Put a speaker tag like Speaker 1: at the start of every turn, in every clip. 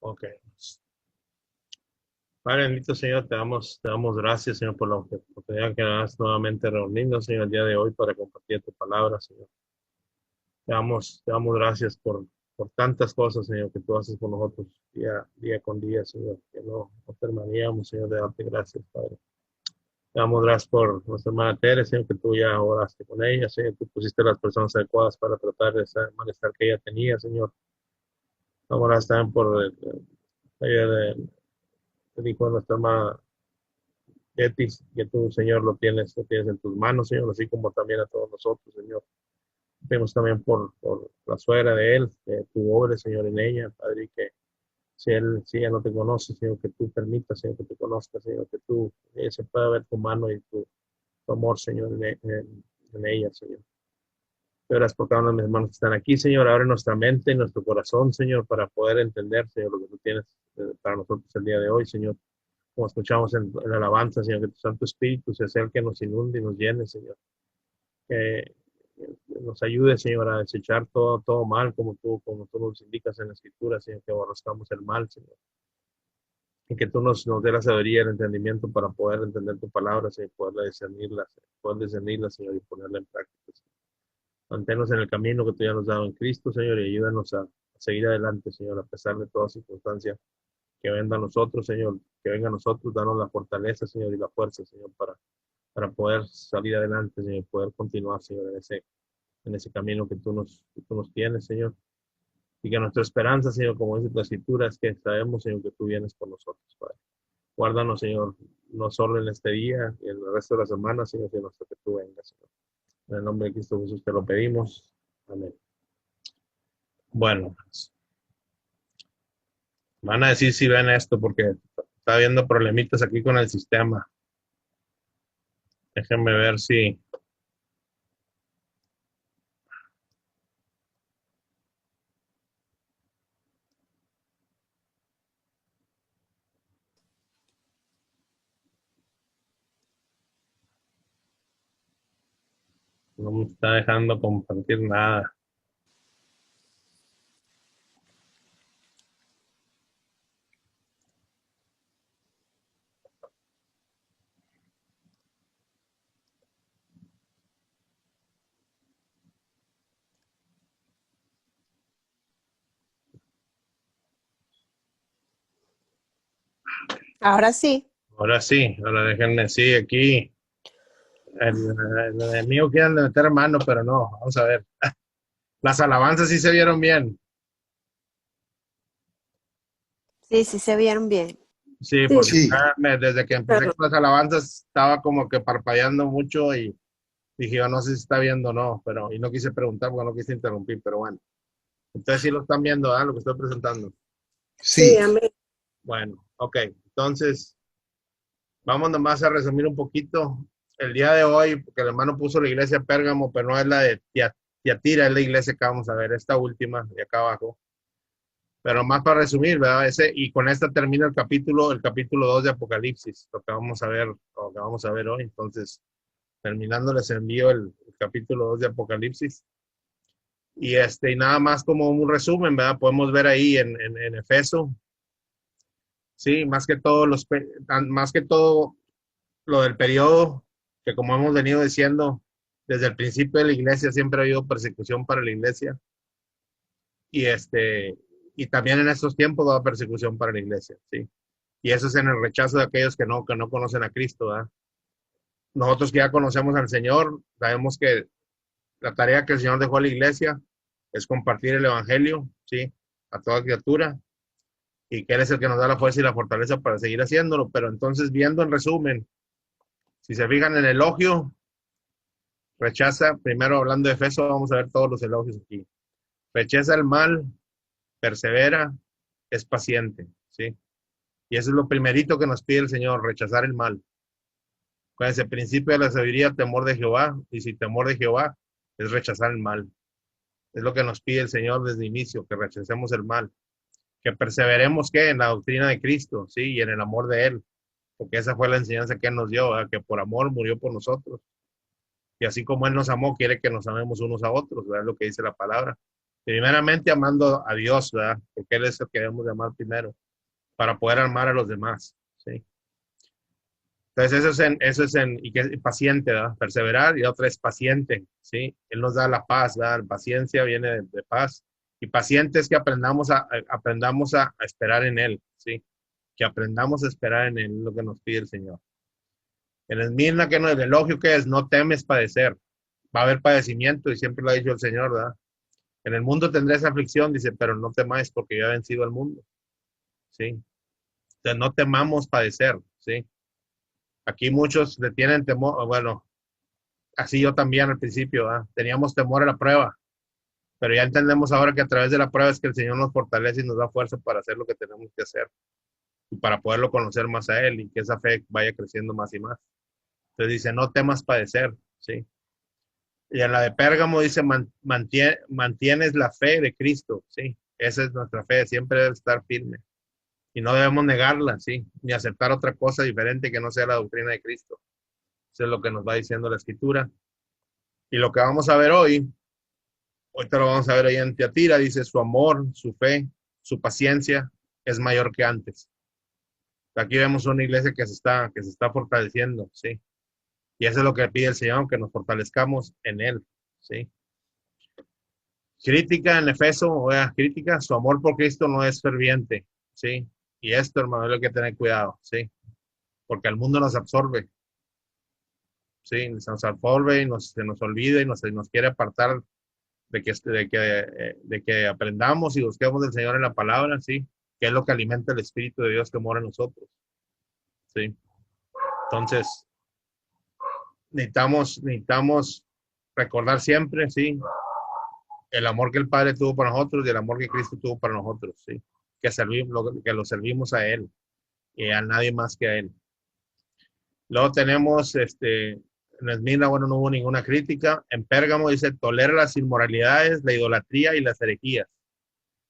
Speaker 1: Ok. Padre bendito, Señor, te damos gracias, Señor, por la oportunidad que nos das nuevamente reunirnos, Señor, el día de hoy para compartir tu palabra, Señor. Te damos gracias por tantas cosas, Señor, que tú haces con nosotros día con día, Señor, que no terminaríamos, Señor, de darte gracias, Padre. Te damos gracias por nuestra hermana Tere, Señor, que tú ya oraste con ella, Señor, tú pusiste las personas adecuadas para tratar de ese malestar que ella tenía, Señor. Damos gracias también por el hijo de nuestra hermana Betis, que tú, Señor, lo tienes en tus manos, Señor, así como también a todos nosotros, Señor. Pedimos también por la suegra de él, que tú obres, Señor, en ella, Padre, y que si ella no te conoce, Señor, que tú permitas, Señor, que te conozca, Señor, que tú se pueda ver tu mano y tu amor, Señor, en ella, Señor. Gracias por cada uno de mis hermanos que están aquí, Señor. Abre nuestra mente y nuestro corazón, Señor, para poder entender, Señor, lo que tú tienes para nosotros el día de hoy, Señor. Como escuchamos en la alabanza, Señor, que tu Santo Espíritu sea el que nos inunde y nos llene, Señor. Que nos ayude, Señor, a desechar todo mal, como tú nos indicas en la Escritura, Señor, que aborrezcamos el mal, Señor. Y que tú nos dé la sabiduría y el entendimiento para poder entender tu palabra, Señor, poder discernirla, Señor, y ponerla en práctica, Señor. Manténnos en el camino que tú ya nos has dado en Cristo, Señor, y ayúdanos a seguir adelante, Señor, a pesar de toda circunstancia que venga a nosotros, Señor, que venga a nosotros, danos la fortaleza, Señor, y la fuerza, Señor, para poder salir adelante, Señor, y poder continuar, Señor, en ese camino que tú nos tienes, Señor. Y que nuestra esperanza, Señor, como dice tu escritura, es que sabemos, Señor, que tú vienes por nosotros, Padre. Guárdanos, Señor, no solo en este día y en el resto de la semana, Señor, sino hasta que tú vengas, Señor. En el nombre de Cristo Jesús te lo pedimos. Amén. Bueno, pues, van a decir si ven esto porque está habiendo problemitas aquí con el sistema. Déjenme ver si no me está dejando compartir nada.
Speaker 2: Ahora sí.
Speaker 1: Ahora sí, ahora déjenme, sí, aquí el enemigo quiere meter mano, pero no, vamos a ver. Las alabanzas sí se vieron bien.
Speaker 2: Sí, sí se vieron bien.
Speaker 1: Sí,
Speaker 2: Sí,
Speaker 1: porque
Speaker 3: Sí,
Speaker 1: desde que empecé
Speaker 2: pero
Speaker 1: con las alabanzas estaba como que parpadeando mucho y dije, yo no sé si está viendo o no, pero y no quise preguntar porque no quise interrumpir, pero bueno. Entonces sí lo están viendo, ¿ah? Lo que estoy presentando.
Speaker 2: sí,
Speaker 3: sí,
Speaker 2: amén.
Speaker 1: Bueno, ok. Entonces, vamos nomás a resumir un poquito. El día de hoy, porque el hermano puso la iglesia de Pérgamo, pero no es la de Tiatira, es la iglesia que vamos a ver, esta última de acá abajo. Pero más para resumir, ¿verdad? Y con esta termina el capítulo 2 de Apocalipsis, lo que vamos a ver, lo que vamos a ver hoy. Entonces, terminando, les envío el capítulo 2 de Apocalipsis. Y nada más como un resumen, ¿verdad? Podemos ver ahí en Efeso, sí, más que todo lo del periodo, que como hemos venido diciendo, desde el principio de la iglesia siempre ha habido persecución para la iglesia. Y y también en estos tiempos va a haber persecución para la iglesia, ¿sí? Y eso es en el rechazo de aquellos que no conocen a Cristo, ¿verdad? Nosotros que ya conocemos al Señor, sabemos que la tarea que el Señor dejó a la iglesia es compartir el evangelio, ¿sí? A toda criatura, y que Él es el que nos da la fuerza y la fortaleza para seguir haciéndolo. Pero entonces, viendo en resumen, si se fijan en el elogio, rechaza, primero hablando de Efeso, vamos a ver todos los elogios aquí. Rechaza el mal, persevera, es paciente, ¿sí? Y eso es lo primerito que nos pide el Señor, rechazar el mal. Con ese principio de la sabiduría, temor de Jehová, y si temor de Jehová es rechazar el mal. Es lo que nos pide el Señor desde el inicio, que rechacemos el mal, que perseveremos ¿qué? En la doctrina de Cristo, ¿sí? Y en el amor de Él, porque esa fue la enseñanza que Él nos dio, ¿verdad? Que por amor murió por nosotros. Y así como Él nos amó, quiere que nos amemos unos a otros, ¿verdad? Es lo que dice la palabra. Primeramente amando a Dios, ¿verdad? Porque Él es el que debemos de amar primero, para poder amar a los demás, ¿sí? Entonces y que es paciente, ¿verdad? Perseverar, y otra es paciente, ¿sí? Él nos da la paz, ¿verdad? Paciencia viene de paz. Y paciente es que aprendamos a esperar en Él, ¿sí? Que aprendamos a esperar en Él, lo que nos pide el Señor. En el Mirna, que no, el elogio que es, no temes padecer. Va a haber padecimiento, y siempre lo ha dicho el Señor, ¿verdad? En el mundo tendréis aflicción, dice, pero no temáis porque yo he vencido al mundo, ¿sí? Entonces no temamos padecer, ¿sí? Aquí muchos le tienen temor, bueno, así yo también al principio, ¿verdad? Teníamos temor a la prueba, pero ya entendemos ahora que a través de la prueba es que el Señor nos fortalece y nos da fuerza para hacer lo que tenemos que hacer y para poderlo conocer más a Él y que esa fe vaya creciendo más y más. Entonces dice, no temas padecer, ¿sí? Y en la de Pérgamo dice, mantienes la fe de Cristo, ¿sí? Esa es nuestra fe, siempre debe estar firme. Y no debemos negarla, ¿sí? Ni aceptar otra cosa diferente que no sea la doctrina de Cristo. Eso es lo que nos va diciendo la Escritura. Y lo que vamos a ver hoy te lo vamos a ver ahí en Tiatira, dice, su amor, su fe, su paciencia es mayor que antes. Aquí vemos una iglesia que se está fortaleciendo, ¿sí? Y eso es lo que pide el Señor, que nos fortalezcamos en Él, ¿sí? Crítica en Efeso, crítica, su amor por Cristo no es ferviente, ¿sí? Y esto, hermano, hay que tener cuidado, ¿sí? Porque el mundo nos absorbe, ¿sí? Nos absorbe y se nos olvida y nos quiere apartar de que aprendamos y busquemos del Señor en la palabra, ¿sí? Que es lo que alimenta el Espíritu de Dios que mora en nosotros, ¿sí? Entonces, necesitamos recordar siempre, ¿sí? El amor que el Padre tuvo para nosotros y el amor que Cristo tuvo para nosotros, ¿sí? Que lo servimos a Él y a nadie más que a Él. Luego tenemos, en Esmirna, bueno, no hubo ninguna crítica. En Pérgamo dice, tolera las inmoralidades, la idolatría y las herejías.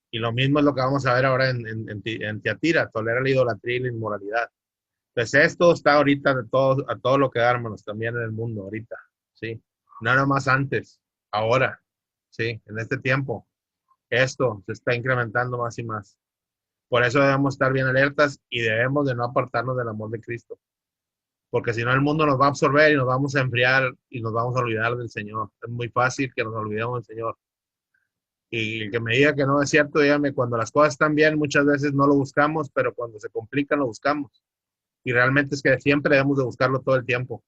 Speaker 1: Y lo mismo es lo que vamos a ver ahora en Tiatira, tolera la idolatría y la inmoralidad. Entonces esto está ahorita a todo lo que da, hermanos, también en el mundo ahorita, ¿sí? Nada más antes, ahora, ¿sí? En este tiempo, esto se está incrementando más y más. Por eso debemos estar bien alertas y debemos de no apartarnos del amor de Cristo. Porque si no el mundo nos va a absorber y nos vamos a enfriar y nos vamos a olvidar del Señor. Es muy fácil que nos olvidemos del Señor. Y el que me diga que no es cierto, dígame, cuando las cosas están bien, muchas veces no lo buscamos, pero cuando se complican lo buscamos. Y realmente es que siempre debemos de buscarlo todo el tiempo.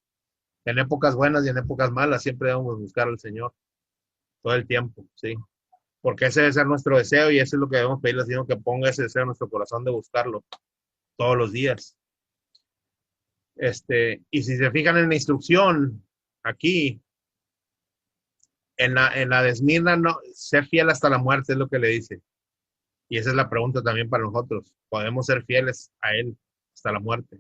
Speaker 1: En épocas buenas y en épocas malas, siempre debemos buscar al Señor todo el tiempo, ¿sí? Porque ese debe ser nuestro deseo y eso es lo que debemos pedirle al Señor, que ponga ese deseo en nuestro corazón de buscarlo todos los días. Y si se fijan en la instrucción, aquí, en la de Esmirna, no, ser fiel hasta la muerte es lo que le dice. Y esa es la pregunta también para nosotros. ¿Podemos ser fieles a Él hasta la muerte?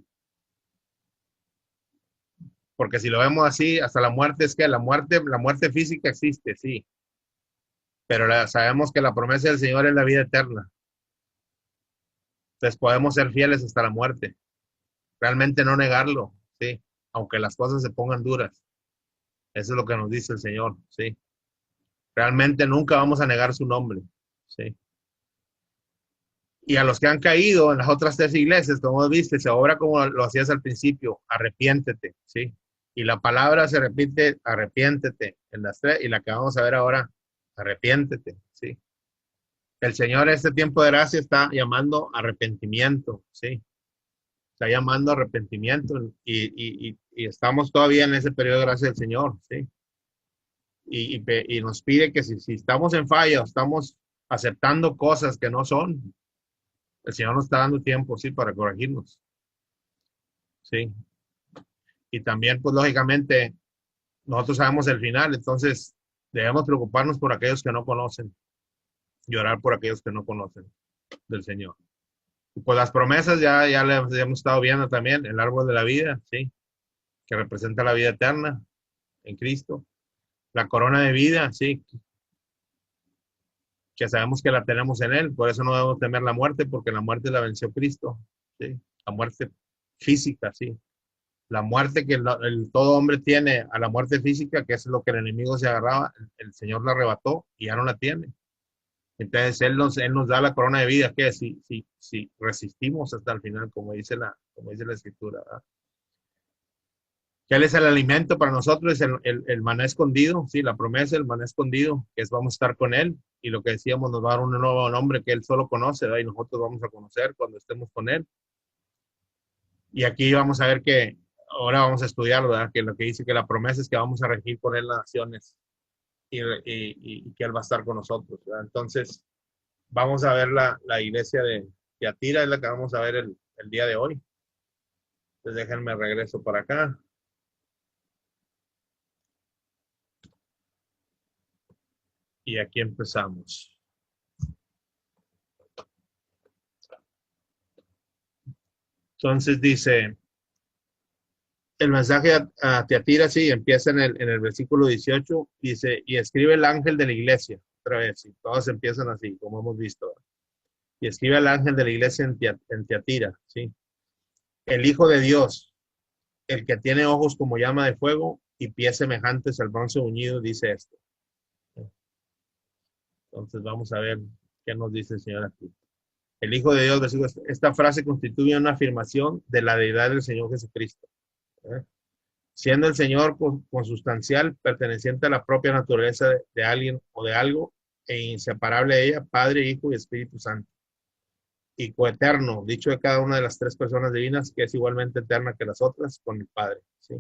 Speaker 1: Porque si lo vemos así, hasta la muerte es que la muerte física existe, sí. Pero sabemos que la promesa del Señor es la vida eterna. Entonces podemos ser fieles hasta la muerte. Realmente no negarlo, sí. Aunque las cosas se pongan duras. Eso es lo que nos dice el Señor, sí. Realmente nunca vamos a negar su nombre, sí. Y a los que han caído en las otras tres iglesias, como viste, se obra como lo hacías al principio, arrepiéntete, ¿sí? Y la palabra se repite, arrepiéntete, en las tres, y la que vamos a ver ahora, arrepiéntete, ¿sí? El Señor en este tiempo de gracia está llamando arrepentimiento, ¿sí? Está llamando arrepentimiento y estamos todavía en ese periodo de gracia del Señor, ¿sí? Y nos pide que si estamos en falla, estamos aceptando cosas que no son, el Señor nos está dando tiempo, sí, para corregirnos. Sí. Y también, pues lógicamente, nosotros sabemos el final, entonces debemos preocuparnos por aquellos que no conocen, llorar por aquellos que no conocen del Señor. Y pues las promesas ya les hemos estado viendo también, el árbol de la vida, sí, que representa la vida eterna en Cristo. La corona de vida, sí, que sabemos que la tenemos en Él, por eso no debemos temer la muerte, porque la muerte la venció Cristo, sí, la muerte física, sí. La muerte que todo hombre tiene a la muerte física, que es lo que el enemigo se agarraba, el Señor la arrebató y ya no la tiene. Entonces él nos da la corona de vida, que si resistimos hasta el final, como dice la escritura, ¿verdad? Que Él es el alimento para nosotros, es el maná escondido, sí, la promesa, el maná escondido, que es vamos a estar con Él, y lo que decíamos, nos va a dar un nuevo nombre que Él solo conoce, ¿verdad? Y nosotros vamos a conocer cuando estemos con Él. Y aquí vamos a ver que, ahora vamos a estudiar, ¿verdad? Que lo que dice que la promesa es que vamos a regir por Él las naciones y que Él va a estar con nosotros, ¿verdad? Entonces, vamos a ver la iglesia de Tiatira, es la que vamos a ver el día de hoy. Entonces, déjenme regreso para acá. Y aquí empezamos. Entonces dice, el mensaje a Tiatira, sí, empieza en el versículo 18, dice, y escribe el ángel de la iglesia, otra vez, y todos empiezan así, como hemos visto. Y escribe al ángel de la iglesia en Tiatira, sí. El Hijo de Dios, el que tiene ojos como llama de fuego y pies semejantes al bronce unido, dice esto. Entonces vamos a ver qué nos dice el Señor aquí. El Hijo de Dios, versículo, esta frase constituye una afirmación de la deidad del Señor Jesucristo. Siendo el Señor consustancial, perteneciente a la propia naturaleza de alguien o de algo, e inseparable de ella, Padre, Hijo y Espíritu Santo. Y coeterno, dicho de cada una de las tres personas divinas, que es igualmente eterna que las otras, con el Padre. ¿Sí?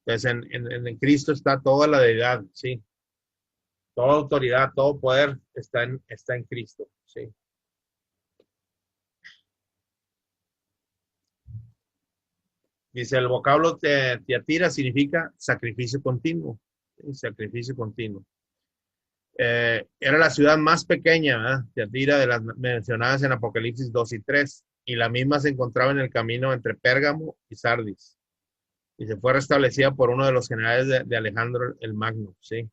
Speaker 1: Entonces, en Cristo está toda la deidad, ¿sí? Toda autoridad, todo poder está en Cristo, ¿sí? Dice, el vocablo Tiatira significa sacrificio continuo. ¿Sí? Sacrificio continuo. Era la ciudad más pequeña, ¿verdad? Tiatira, de las mencionadas en Apocalipsis 2 y 3. Y la misma se encontraba en el camino entre Pérgamo y Sardis. Y se fue restablecida por uno de los generales de Alejandro el Magno, ¿sí?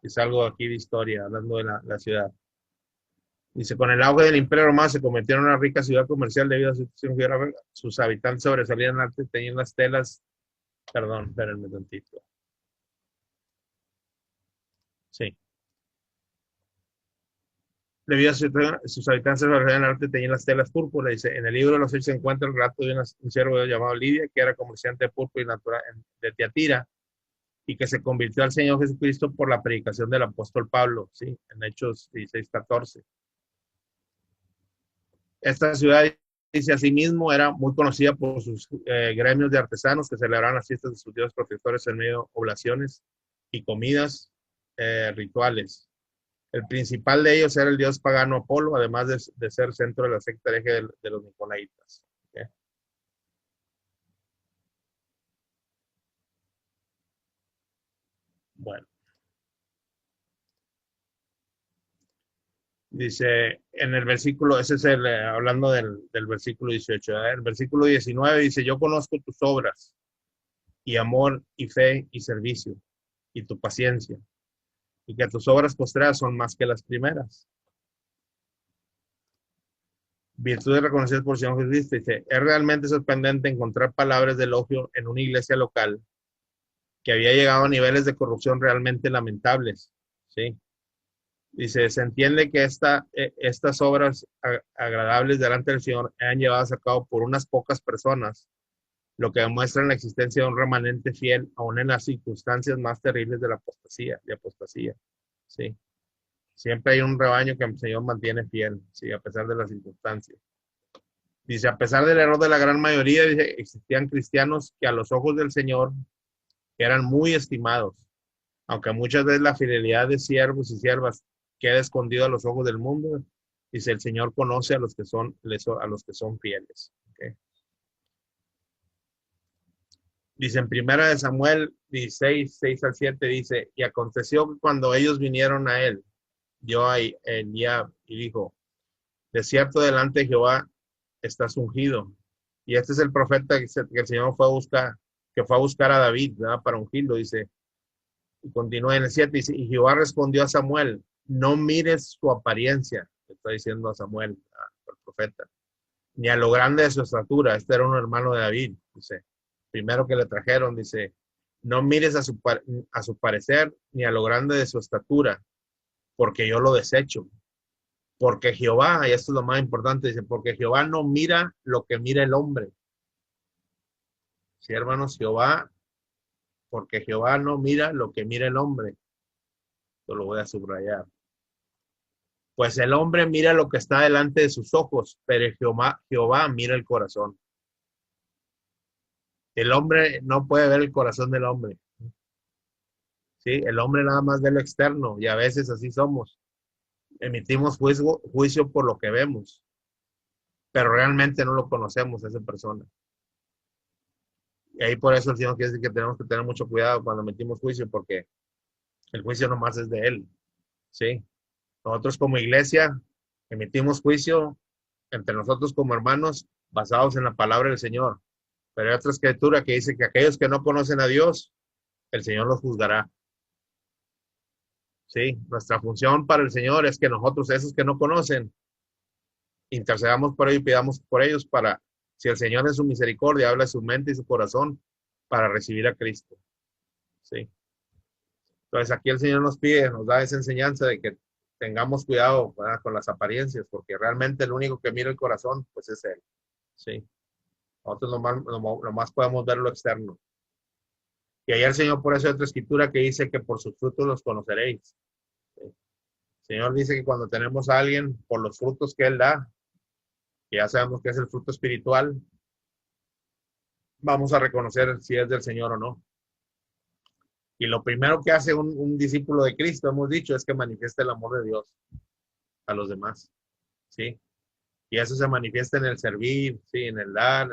Speaker 1: Es algo aquí de historia, hablando de la ciudad. Dice, con el auge del Imperio Romano se convirtió en una rica ciudad comercial debido a su situación geográfica. Sus habitantes sobresalían arte, tenían las telas. Perdón, espérenme tantito. Sí. Debido a sus habitantes sobresalían arte, tenían las telas púrpuras. Dice, en el libro de los Hechos se encuentra el relato de un siervo llamado Lidia, que era comerciante de púrpura y natural de Tiatira, y que se convirtió al Señor Jesucristo por la predicación del apóstol Pablo, ¿sí? En Hechos 16:14. Esta ciudad, dice asimismo, era muy conocida por sus gremios de artesanos que celebraban las fiestas de sus dioses protectores en medio de oblaciones y comidas rituales. El principal de ellos era el dios pagano Apolo, además de ser centro de la secta hereje de los nicolaitas. ¿Okay? Bueno. Dice en el versículo, ese es hablando del versículo 18, ¿eh? El versículo 19 dice, yo conozco tus obras y amor y fe y servicio y tu paciencia y que tus obras postreras son más que las primeras. Virtudes reconocidas por el Señor Jesucristo. Dice, es realmente sorprendente encontrar palabras de elogio en una iglesia local que había llegado a niveles de corrupción realmente lamentables, ¿sí? Dice, se entiende que estas obras agradables delante del Señor han llevado a cabo por unas pocas personas, lo que demuestra la existencia de un remanente fiel aún en las circunstancias más terribles de la apostasía, ¿sí? Siempre hay un rebaño que el Señor mantiene fiel, ¿sí? A pesar de las circunstancias. Dice, a pesar del error de la gran mayoría, dice, existían cristianos que a los ojos del Señor eran muy estimados, aunque muchas veces la fidelidad de siervos y siervas queda escondido a los ojos del mundo. Dice, el Señor conoce a los que son fieles. ¿Okay? Dice en primera de Samuel 16, 6 al 7, dice, y aconteció que cuando ellos vinieron a él, dio a Eliab y dijo, de cierto delante de Jehová estás ungido. Y este es el profeta que el Señor fue a buscar a David, ¿verdad? Para ungirlo, dice. Y continúa en el 7, dice, y Jehová respondió a Samuel, no mires su apariencia, le está diciendo a Samuel, al profeta, ni a lo grande de su estatura. Este era un hermano de David, dice, primero que le trajeron, dice, no mires a su parecer, ni a lo grande de su estatura, porque yo lo desecho. Porque Jehová, y esto es lo más importante, dice, porque Jehová no mira lo que mira el hombre. Sí, hermanos, Jehová, porque Jehová no mira lo que mira el hombre. Yo lo voy a subrayar. Pues el hombre mira lo que está delante de sus ojos, pero Jehová mira el corazón. El hombre no puede ver el corazón del hombre. ¿Sí? El hombre nada más ve lo externo y a veces así somos. Emitimos juicio por lo que vemos, pero realmente no lo conocemos a esa persona. Y ahí por eso el Señor quiere decir que tenemos que tener mucho cuidado cuando emitimos juicio, porque el juicio nomás es de Él. ¿Sí? Nosotros como iglesia emitimos juicio entre nosotros como hermanos basados en la palabra del Señor. Pero hay otra escritura que dice que aquellos que no conocen a Dios, el Señor los juzgará. ¿Sí? Nuestra función para el Señor es que nosotros, esos que no conocen, intercedamos por ellos y pidamos por ellos para, si el Señor en su misericordia habla de su mente y su corazón, para recibir a Cristo. ¿Sí? Entonces aquí el Señor nos pide, nos da esa enseñanza de que tengamos cuidado, ¿verdad?, con las apariencias, porque realmente el único que mira el corazón, pues es Él. ¿Sí? Nosotros nomás podemos ver lo externo. Y ahí el Señor por eso hay otra escritura que dice que por sus frutos los conoceréis. ¿Sí? El Señor dice que cuando tenemos a alguien, por los frutos que Él da, que ya sabemos que es el fruto espiritual, vamos a reconocer si es del Señor o no. Y lo primero que hace un discípulo de Cristo, hemos dicho, es que manifiesta el amor de Dios a los demás. ¿Sí? Y eso se manifiesta en el servir, ¿sí?, en el dar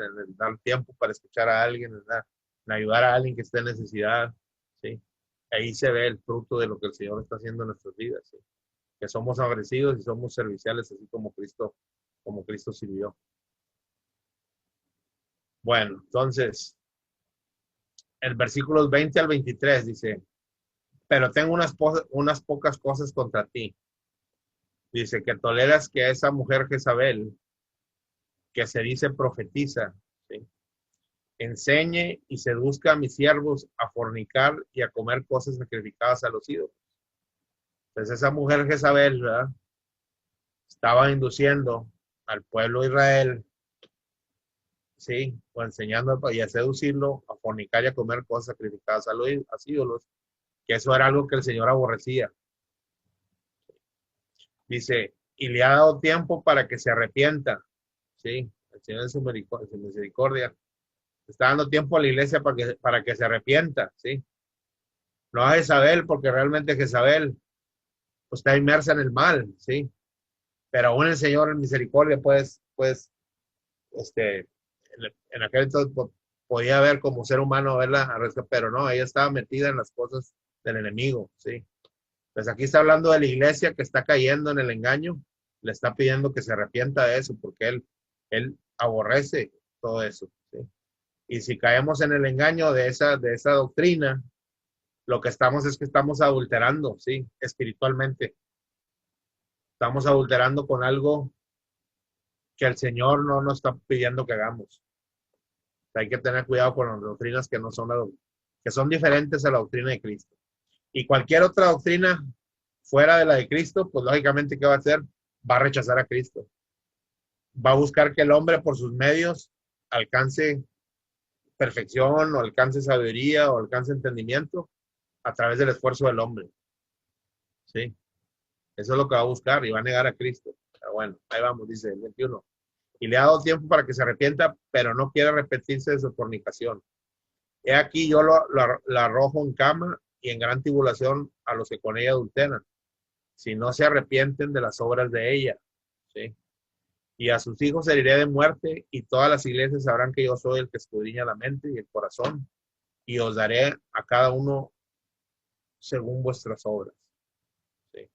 Speaker 1: tiempo para escuchar a alguien, en ayudar a alguien que esté en necesidad. ¿Sí? Ahí se ve el fruto de lo que el Señor está haciendo en nuestras vidas. ¿Sí? Que somos agradecidos y somos serviciales, así como Cristo sirvió. Bueno, entonces, el versículos 20 al 23 dice, pero tengo unas pocas cosas contra ti. Dice que toleras que esa mujer Jezabel, que se dice profetiza, ¿sí?, enseñe y seduzca a mis siervos a fornicar y a comer cosas sacrificadas a los ídolos. Entonces esa mujer Jezabel, ¿verdad?, estaba induciendo al pueblo de Israel, ¿sí?, o enseñando y a seducirlo a fornicar y a comer cosas sacrificadas a los ídolos, que eso era algo que el Señor aborrecía. Dice, y le ha dado tiempo para que se arrepienta. Sí, el Señor en su misericordia está dando tiempo a la iglesia para que se arrepienta. Sí, no a Jezabel, porque realmente Jezabel pues, está inmersa en el mal. Sí, pero aún el Señor en misericordia, pues, en aquel entonces podía ver como ser humano, verla, pero no, ella estaba metida en las cosas del enemigo. Sí, pues aquí está hablando de la iglesia que está cayendo en el engaño, le está pidiendo que se arrepienta de eso, porque él aborrece todo eso. ¿Sí? Y si caemos en el engaño de esa doctrina, lo que estamos es que estamos adulterando, ¿sí?, espiritualmente. Estamos adulterando con algo que el Señor no nos está pidiendo que hagamos. Hay que tener cuidado con las doctrinas que no son que son diferentes a la doctrina de Cristo. Y cualquier otra doctrina fuera de la de Cristo, pues lógicamente, ¿qué va a hacer? Va a rechazar a Cristo. Va a buscar que el hombre por sus medios alcance perfección o alcance sabiduría o alcance entendimiento a través del esfuerzo del hombre. ¿Sí? Eso es lo que va a buscar y va a negar a Cristo. Pero bueno, ahí vamos, dice el 21. Y le ha dado tiempo para que se arrepienta, pero no quiere arrepentirse de su fornicación. He aquí yo la arrojo en cama y en gran tribulación a los que con ella adulteran, si no se arrepienten de las obras de ella. ¿Sí? Y a sus hijos heriré de muerte, y todas las iglesias sabrán que yo soy el que escudriña la mente y el corazón, y os daré a cada uno según vuestras obras. ¿Sí?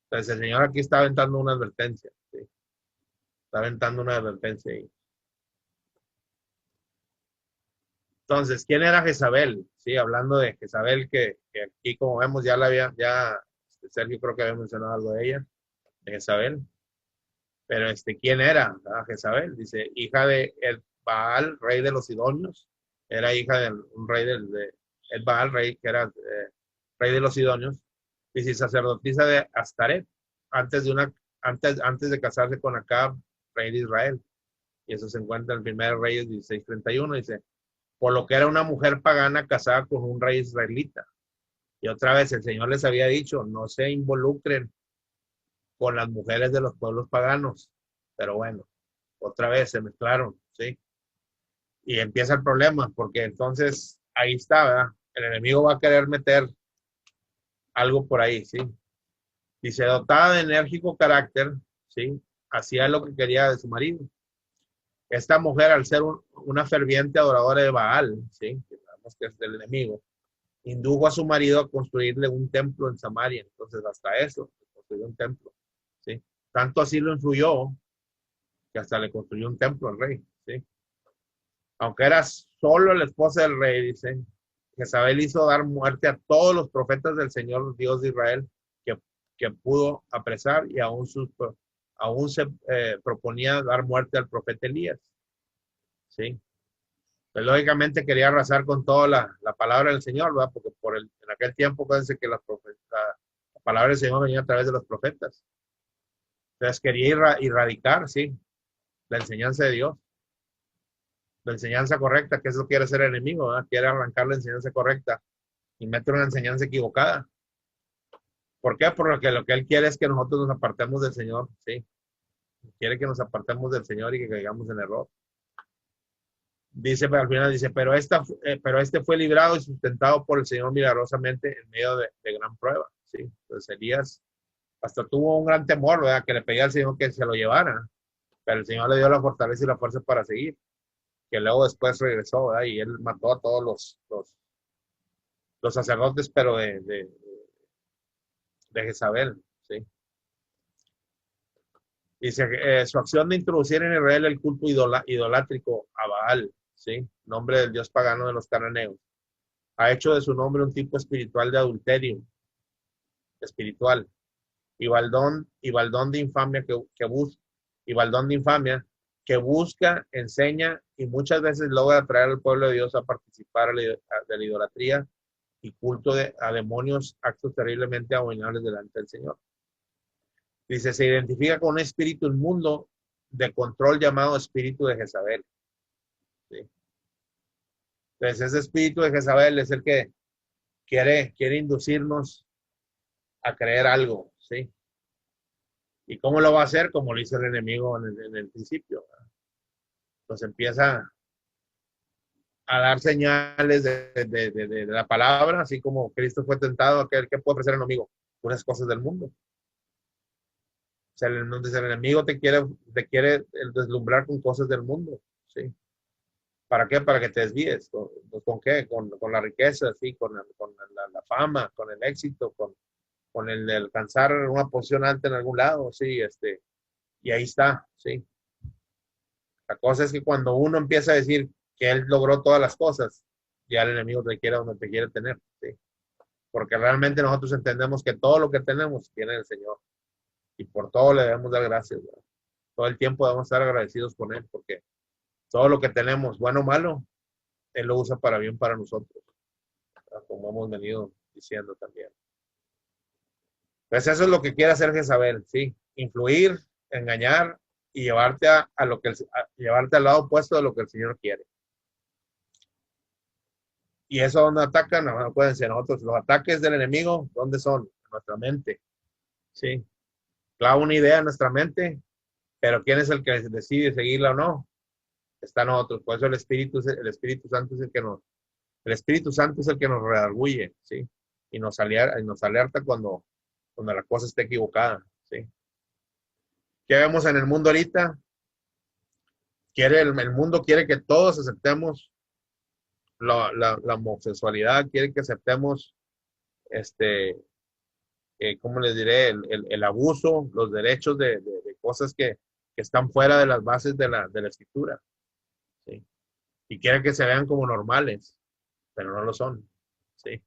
Speaker 1: Entonces el Señor aquí está aventando una advertencia. ¿Sí? Está aventando una advertencia ahí. Entonces, ¿quién era Jezabel? Sí, hablando de Jezabel, que aquí como vemos Sergio creo que había mencionado algo de ella, de Jezabel. Pero ¿quién era Jezabel? Dice, hija de El Baal, rey de los Sidonios. Era hija de un rey El Baal, rey que era rey de los Sidonios. Dice, sacerdotisa de Astaret, antes de casarse con Acab, rey de Israel. Y eso se encuentra en 1 Reyes 16:31. Dice, por lo que era una mujer pagana casada con un rey israelita. Y otra vez el Señor les había dicho, no se involucren con las mujeres de los pueblos paganos. Pero bueno, otra vez se mezclaron, ¿sí? Y empieza el problema, porque entonces ahí está, ¿verdad? El enemigo va a querer meter algo por ahí, ¿sí? Dice, dotada de enérgico carácter, ¿sí? Hacía lo que quería de su marido. Esta mujer, al ser una ferviente adoradora de Baal, ¿sí? Que sabemos que es del enemigo, indujo a su marido a construirle un templo en Samaria. Entonces, hasta eso, construyó un templo, ¿sí? Tanto así lo influyó que hasta le construyó un templo al rey, ¿sí? Aunque era solo la esposa del rey, dice, Jezabel hizo dar muerte a todos los profetas del Señor Dios de Israel que, que pudo apresar y aún se proponía dar muerte al profeta Elías, ¿sí? Pues lógicamente quería arrasar con toda la palabra del Señor, ¿verdad? Porque en aquel tiempo, acuérdense que la palabra del Señor venía a través de los profetas. Entonces quería erradicar, sí, la enseñanza de Dios, la enseñanza correcta, que eso quiere ser el enemigo, ¿verdad? Quiere arrancar la enseñanza correcta y meter una enseñanza equivocada. ¿Por qué? Porque lo que él quiere es que nosotros nos apartemos del Señor, sí. Quiere que nos apartemos del Señor y que caigamos en error. Dice, al final dice, pero este fue librado y sustentado por el Señor milagrosamente en medio de gran prueba, ¿sí? Entonces Elías hasta tuvo un gran temor, ¿verdad? Que le pedía al Señor que se lo llevara, pero el Señor le dio la fortaleza y la fuerza para seguir, que luego después regresó, ¿verdad? Y él mató a todos los sacerdotes, pero de Jezabel, ¿sí? Dice, su acción de introducir en Israel el culto idolátrico a Baal, ¿sí? Nombre del dios pagano de los cananeos. Ha hecho de su nombre un tipo espiritual de adulterio, espiritual, y baldón de infamia y baldón de infamia que busca, enseña y muchas veces logra atraer al pueblo de Dios a participar de la idolatría y culto a demonios, actos terriblemente abominables delante del Señor. Dice, se identifica con un espíritu inmundo de control llamado espíritu de Jezabel, ¿sí? Entonces ese espíritu de Jezabel es el que quiere inducirnos a creer algo, ¿sí? ¿Y cómo lo va a hacer? Como lo hizo el enemigo en el principio, ¿verdad? Entonces empieza a dar señales de la palabra, así como Cristo fue tentado a que puede ofrecer el enemigo, unas cosas del mundo. O sea, el enemigo te quiere deslumbrar con cosas del mundo, ¿sí? ¿Para qué? Para que te desvíes. ¿Con qué? Con la riqueza, ¿sí? Con la fama, con el éxito, con el de alcanzar una posición alta en algún lado, ¿sí? Y ahí está, ¿sí? La cosa es que cuando uno empieza a decir que él logró todas las cosas, ya el enemigo te quiere donde te quiere tener, ¿sí? Porque realmente nosotros entendemos que todo lo que tenemos tiene el Señor y por todo le debemos dar gracias, ¿verdad? Todo el tiempo debemos estar agradecidos con Él porque todo lo que tenemos, bueno o malo, Él lo usa para bien para nosotros, ¿verdad? Como hemos venido diciendo también. Pues eso es lo que quiere hacer Jezabel, ¿sí? Influir, engañar y llevarte llevarte al lado opuesto de lo que el Señor quiere. Y eso donde atacan, no, acuérdense, nosotros, los ataques del enemigo, ¿dónde son? En nuestra mente, ¿sí? Clava una idea en nuestra mente, pero ¿quién es el que decide seguirla o no? Está en nosotros. Por eso el Espíritu Santo es el Espíritu Santo es el que nos redarguye, ¿sí? Y nos alerta cuando la cosa esté equivocada, ¿sí? ¿Qué vemos en el mundo ahorita? El mundo quiere que todos aceptemos la homosexualidad, quiere que aceptemos ¿cómo les diré? El abuso, los derechos de cosas que están fuera de las bases de la escritura, ¿sí? Y quieren que se vean como normales, pero no lo son, ¿sí?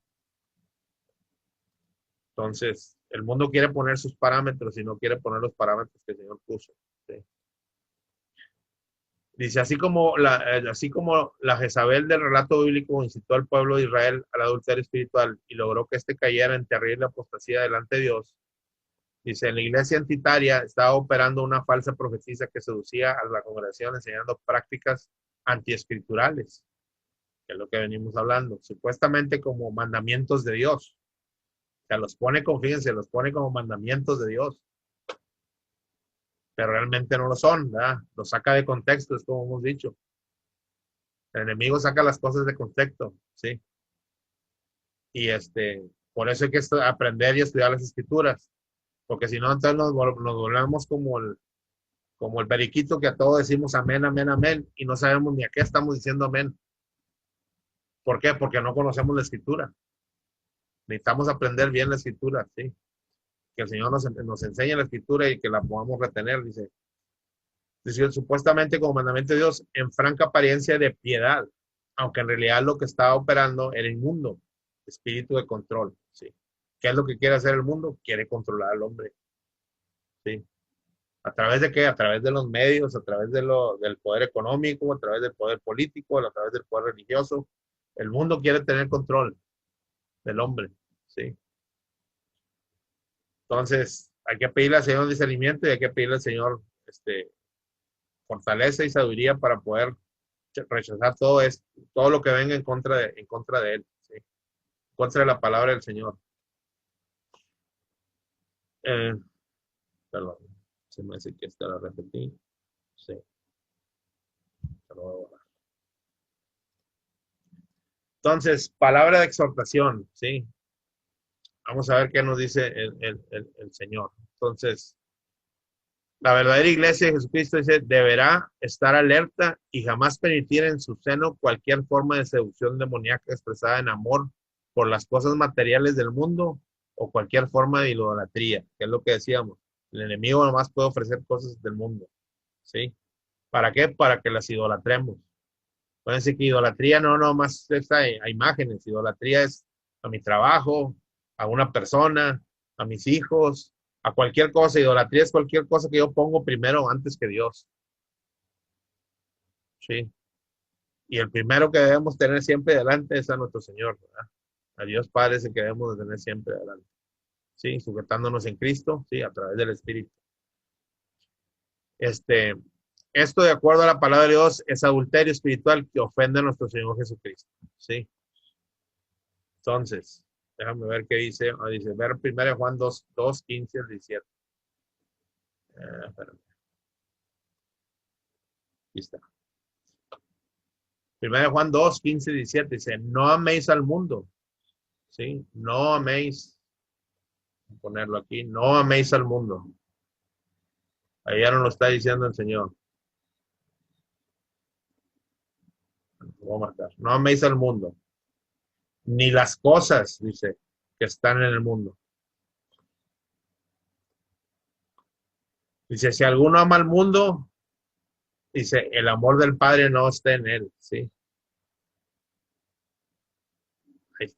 Speaker 1: Entonces, el mundo quiere poner sus parámetros y no quiere poner los parámetros que el Señor puso, ¿sí? Dice, así como la Jezabel del relato bíblico incitó al pueblo de Israel al adulterio espiritual y logró que éste cayera en terrible apostasía delante de Dios. Dice, en la iglesia entitaria estaba operando una falsa profecía que seducía a la congregación enseñando prácticas antiescriturales, que es lo que venimos hablando, supuestamente como mandamientos de Dios. O sea, los pone, fíjense, los pone como mandamientos de Dios, pero realmente no lo son, ¿verdad? Los saca de contexto, es como hemos dicho. El enemigo saca las cosas de contexto, ¿sí? Y por eso hay que aprender y estudiar las escrituras, porque si no, entonces nos volvemos como el periquito que a todo decimos amén, amén, amén, y no sabemos ni a qué estamos diciendo amén. ¿Por qué? Porque no conocemos la escritura. Necesitamos aprender bien la escritura, ¿sí? Que el Señor nos enseñe la escritura y que la podamos retener, dice, supuestamente como mandamiento de Dios, en franca apariencia de piedad, aunque en realidad lo que estaba operando era inmundo, espíritu de control, ¿sí? ¿Qué es lo que quiere hacer el mundo? Quiere controlar al hombre, ¿sí? ¿A través de qué? A través de los medios, a través del poder económico, a través del poder político, a través del poder religioso. El mundo quiere tener control del hombre, ¿sí? Entonces, hay que pedirle al Señor discernimiento y hay que pedirle al Señor fortaleza y sabiduría para poder rechazar todo lo que venga en contra de él, ¿sí? En contra de la palabra del Señor. Eh, Perdón, se me hace que esta la repetí. Sí, se lo voy a borrar. Entonces, palabra de exhortación, ¿sí? Vamos a ver qué nos dice el Señor. Entonces, la verdadera iglesia de Jesucristo dice, deberá estar alerta y jamás permitir en su seno cualquier forma de seducción demoníaca expresada en amor por las cosas materiales del mundo o cualquier forma de idolatría, que es lo que decíamos. El enemigo nomás puede ofrecer cosas del mundo, ¿sí? ¿Para qué? Para que las idolatremos. Pueden decir que idolatría no nomás es a imágenes, idolatría es a mi trabajo, a una persona, a mis hijos, a cualquier cosa. Idolatría es cualquier cosa que yo pongo primero antes que Dios. ¿Sí? Y el primero que debemos tener siempre delante es a nuestro Señor, ¿verdad? A Dios Padre es el que debemos de tener siempre delante. ¿Sí? Sujetándonos en Cristo, ¿sí? A través del Espíritu. Esto, de acuerdo a la palabra de Dios, es adulterio espiritual que ofende a nuestro Señor Jesucristo. ¿Sí? Entonces, déjame ver qué dice. Dice, ver 1 Juan 2, 15 al 17. Espérame. Aquí está. 1 Juan 2, 15 y 17 dice, no améis al mundo. ¿Sí? No améis. Voy a ponerlo aquí. No améis al mundo. Ahí ya no lo está diciendo el Señor. Voy a marcar. No améis al mundo. Ni las cosas, dice, que están en el mundo. Dice, si alguno ama al mundo, dice, el amor del Padre no está en él, ¿sí?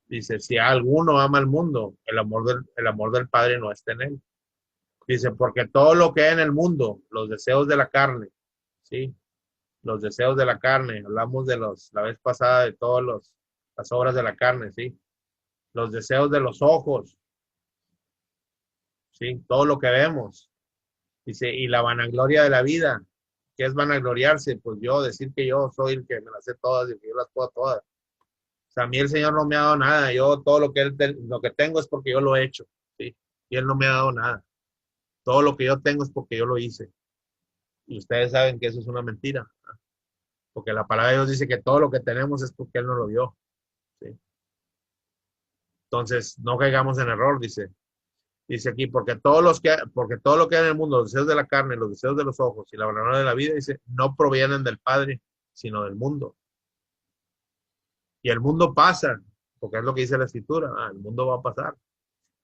Speaker 1: Dice, si alguno ama al mundo, el amor del Padre no está en él. Dice, porque todo lo que hay en el mundo, los deseos de la carne, ¿sí? Los deseos de la carne, hablamos la vez pasada de todas las obras de la carne, ¿sí? Los deseos de los ojos, ¿sí? Todo lo que vemos. Dice, y la vanagloria de la vida. ¿Qué es vanagloriarse? Pues decir que yo soy el que me las sé todas y que yo las puedo todas. O sea, a mí el Señor no me ha dado nada. Yo todo lo que tengo es porque yo lo he hecho, ¿sí? Y Él no me ha dado nada. Todo lo que yo tengo es porque yo lo hice. Y ustedes saben que eso es una mentira, ¿no? Porque la palabra de Dios dice que todo lo que tenemos es porque Él nos lo dio, ¿sí? Entonces, no caigamos en error, dice aquí, porque todo lo que hay en el mundo, los deseos de la carne, los deseos de los ojos y la vanagloria de la vida, dice, no provienen del Padre, sino del mundo. Y el mundo pasa, porque es lo que dice la Escritura, el mundo va a pasar,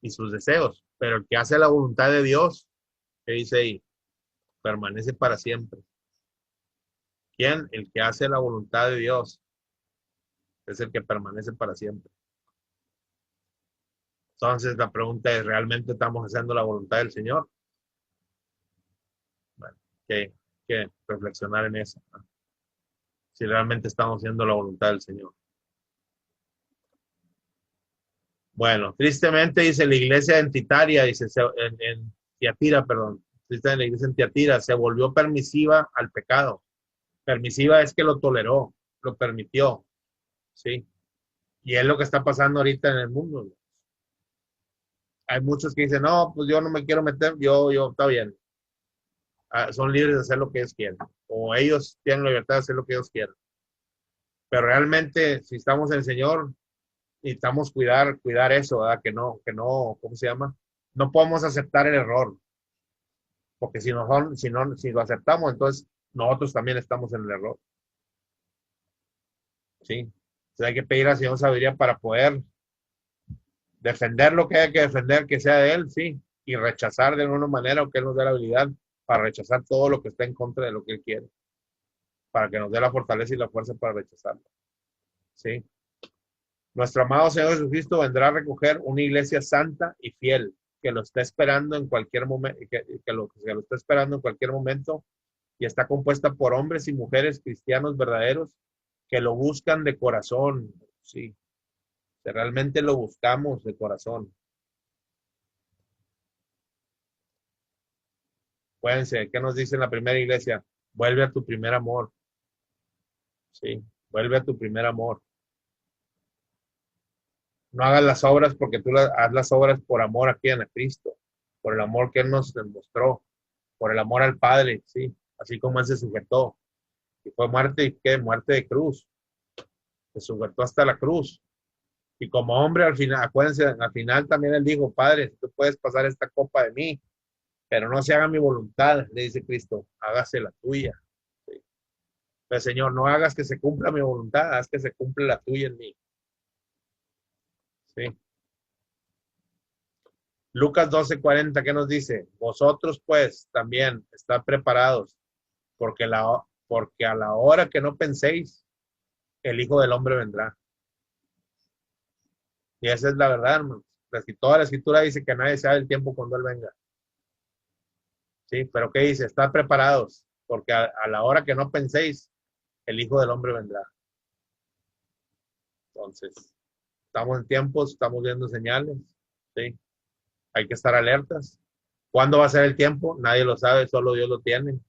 Speaker 1: y sus deseos, pero el que hace la voluntad de Dios, que dice ahí, permanece para siempre. ¿Quién? El que hace la voluntad de Dios es el que permanece para siempre. Entonces la pregunta es, ¿realmente estamos haciendo la voluntad del Señor? Bueno, hay que reflexionar en eso, ¿no? si realmente estamos haciendo la voluntad del Señor. Bueno, tristemente dice la iglesia entitaria, dice en Tiatira, perdón, dice la iglesia en Tiatira, se volvió permisiva al pecado. Permisiva es que lo toleró, lo permitió, ¿sí? Y es lo que está pasando ahorita en el mundo. Hay muchos que dicen, no, pues yo no me quiero meter, está bien. Son libres de hacer lo que ellos quieren. O ellos tienen la libertad de hacer lo que ellos quieran. Pero realmente, si estamos en el Señor, necesitamos cuidar eso, ¿verdad? Que no, ¿cómo se llama? No podemos aceptar el error. Porque si lo aceptamos, entonces nosotros también estamos en el error. ¿Sí? Entonces hay que pedir al Señor sabiduría para poder defender lo que hay que defender, que sea de Él, sí, y rechazar de alguna manera, o que Él nos dé la habilidad para rechazar todo lo que está en contra de lo que Él quiere, para que nos dé la fortaleza y la fuerza para rechazarlo, sí. Nuestro amado Señor Jesucristo vendrá a recoger una iglesia santa y fiel, que lo está esperando en cualquier momento, que lo está esperando en cualquier momento, y está compuesta por hombres y mujeres cristianos verdaderos que lo buscan de corazón, sí, que realmente lo buscamos de corazón. Acuérdense, ¿qué nos dice en la primera iglesia? Vuelve a tu primer amor, sí, vuelve a tu primer amor. No hagas las obras porque haz las obras por amor aquí en Cristo, por el amor que Él nos demostró, por el amor al Padre, sí, así como Él se sujetó. Y fue muerte, ¿y qué? Muerte de cruz. Se sujetó hasta la cruz. Y como hombre, al final, acuérdense, al final también Él dijo, Padre, tú puedes pasar esta copa de mí, pero no se haga mi voluntad, le dice Cristo, hágase la tuya. Sí. Pues, Señor, no hagas que se cumpla mi voluntad, haz que se cumpla la tuya en mí. Sí. Lucas 12:40, ¿qué nos dice? Vosotros pues también estad preparados, porque, porque a la hora que no penséis, el Hijo del Hombre vendrá. Y esa es la verdad, hermanos. Toda la escritura dice que nadie sabe el tiempo cuando Él venga. Sí, pero ¿qué dice? Estad preparados, porque a la hora que no penséis, el Hijo del Hombre vendrá. Entonces, estamos en tiempos, estamos viendo señales, ¿sí? Hay que estar alertas. ¿Cuándo va a ser el tiempo? Nadie lo sabe, solo Dios lo tiene.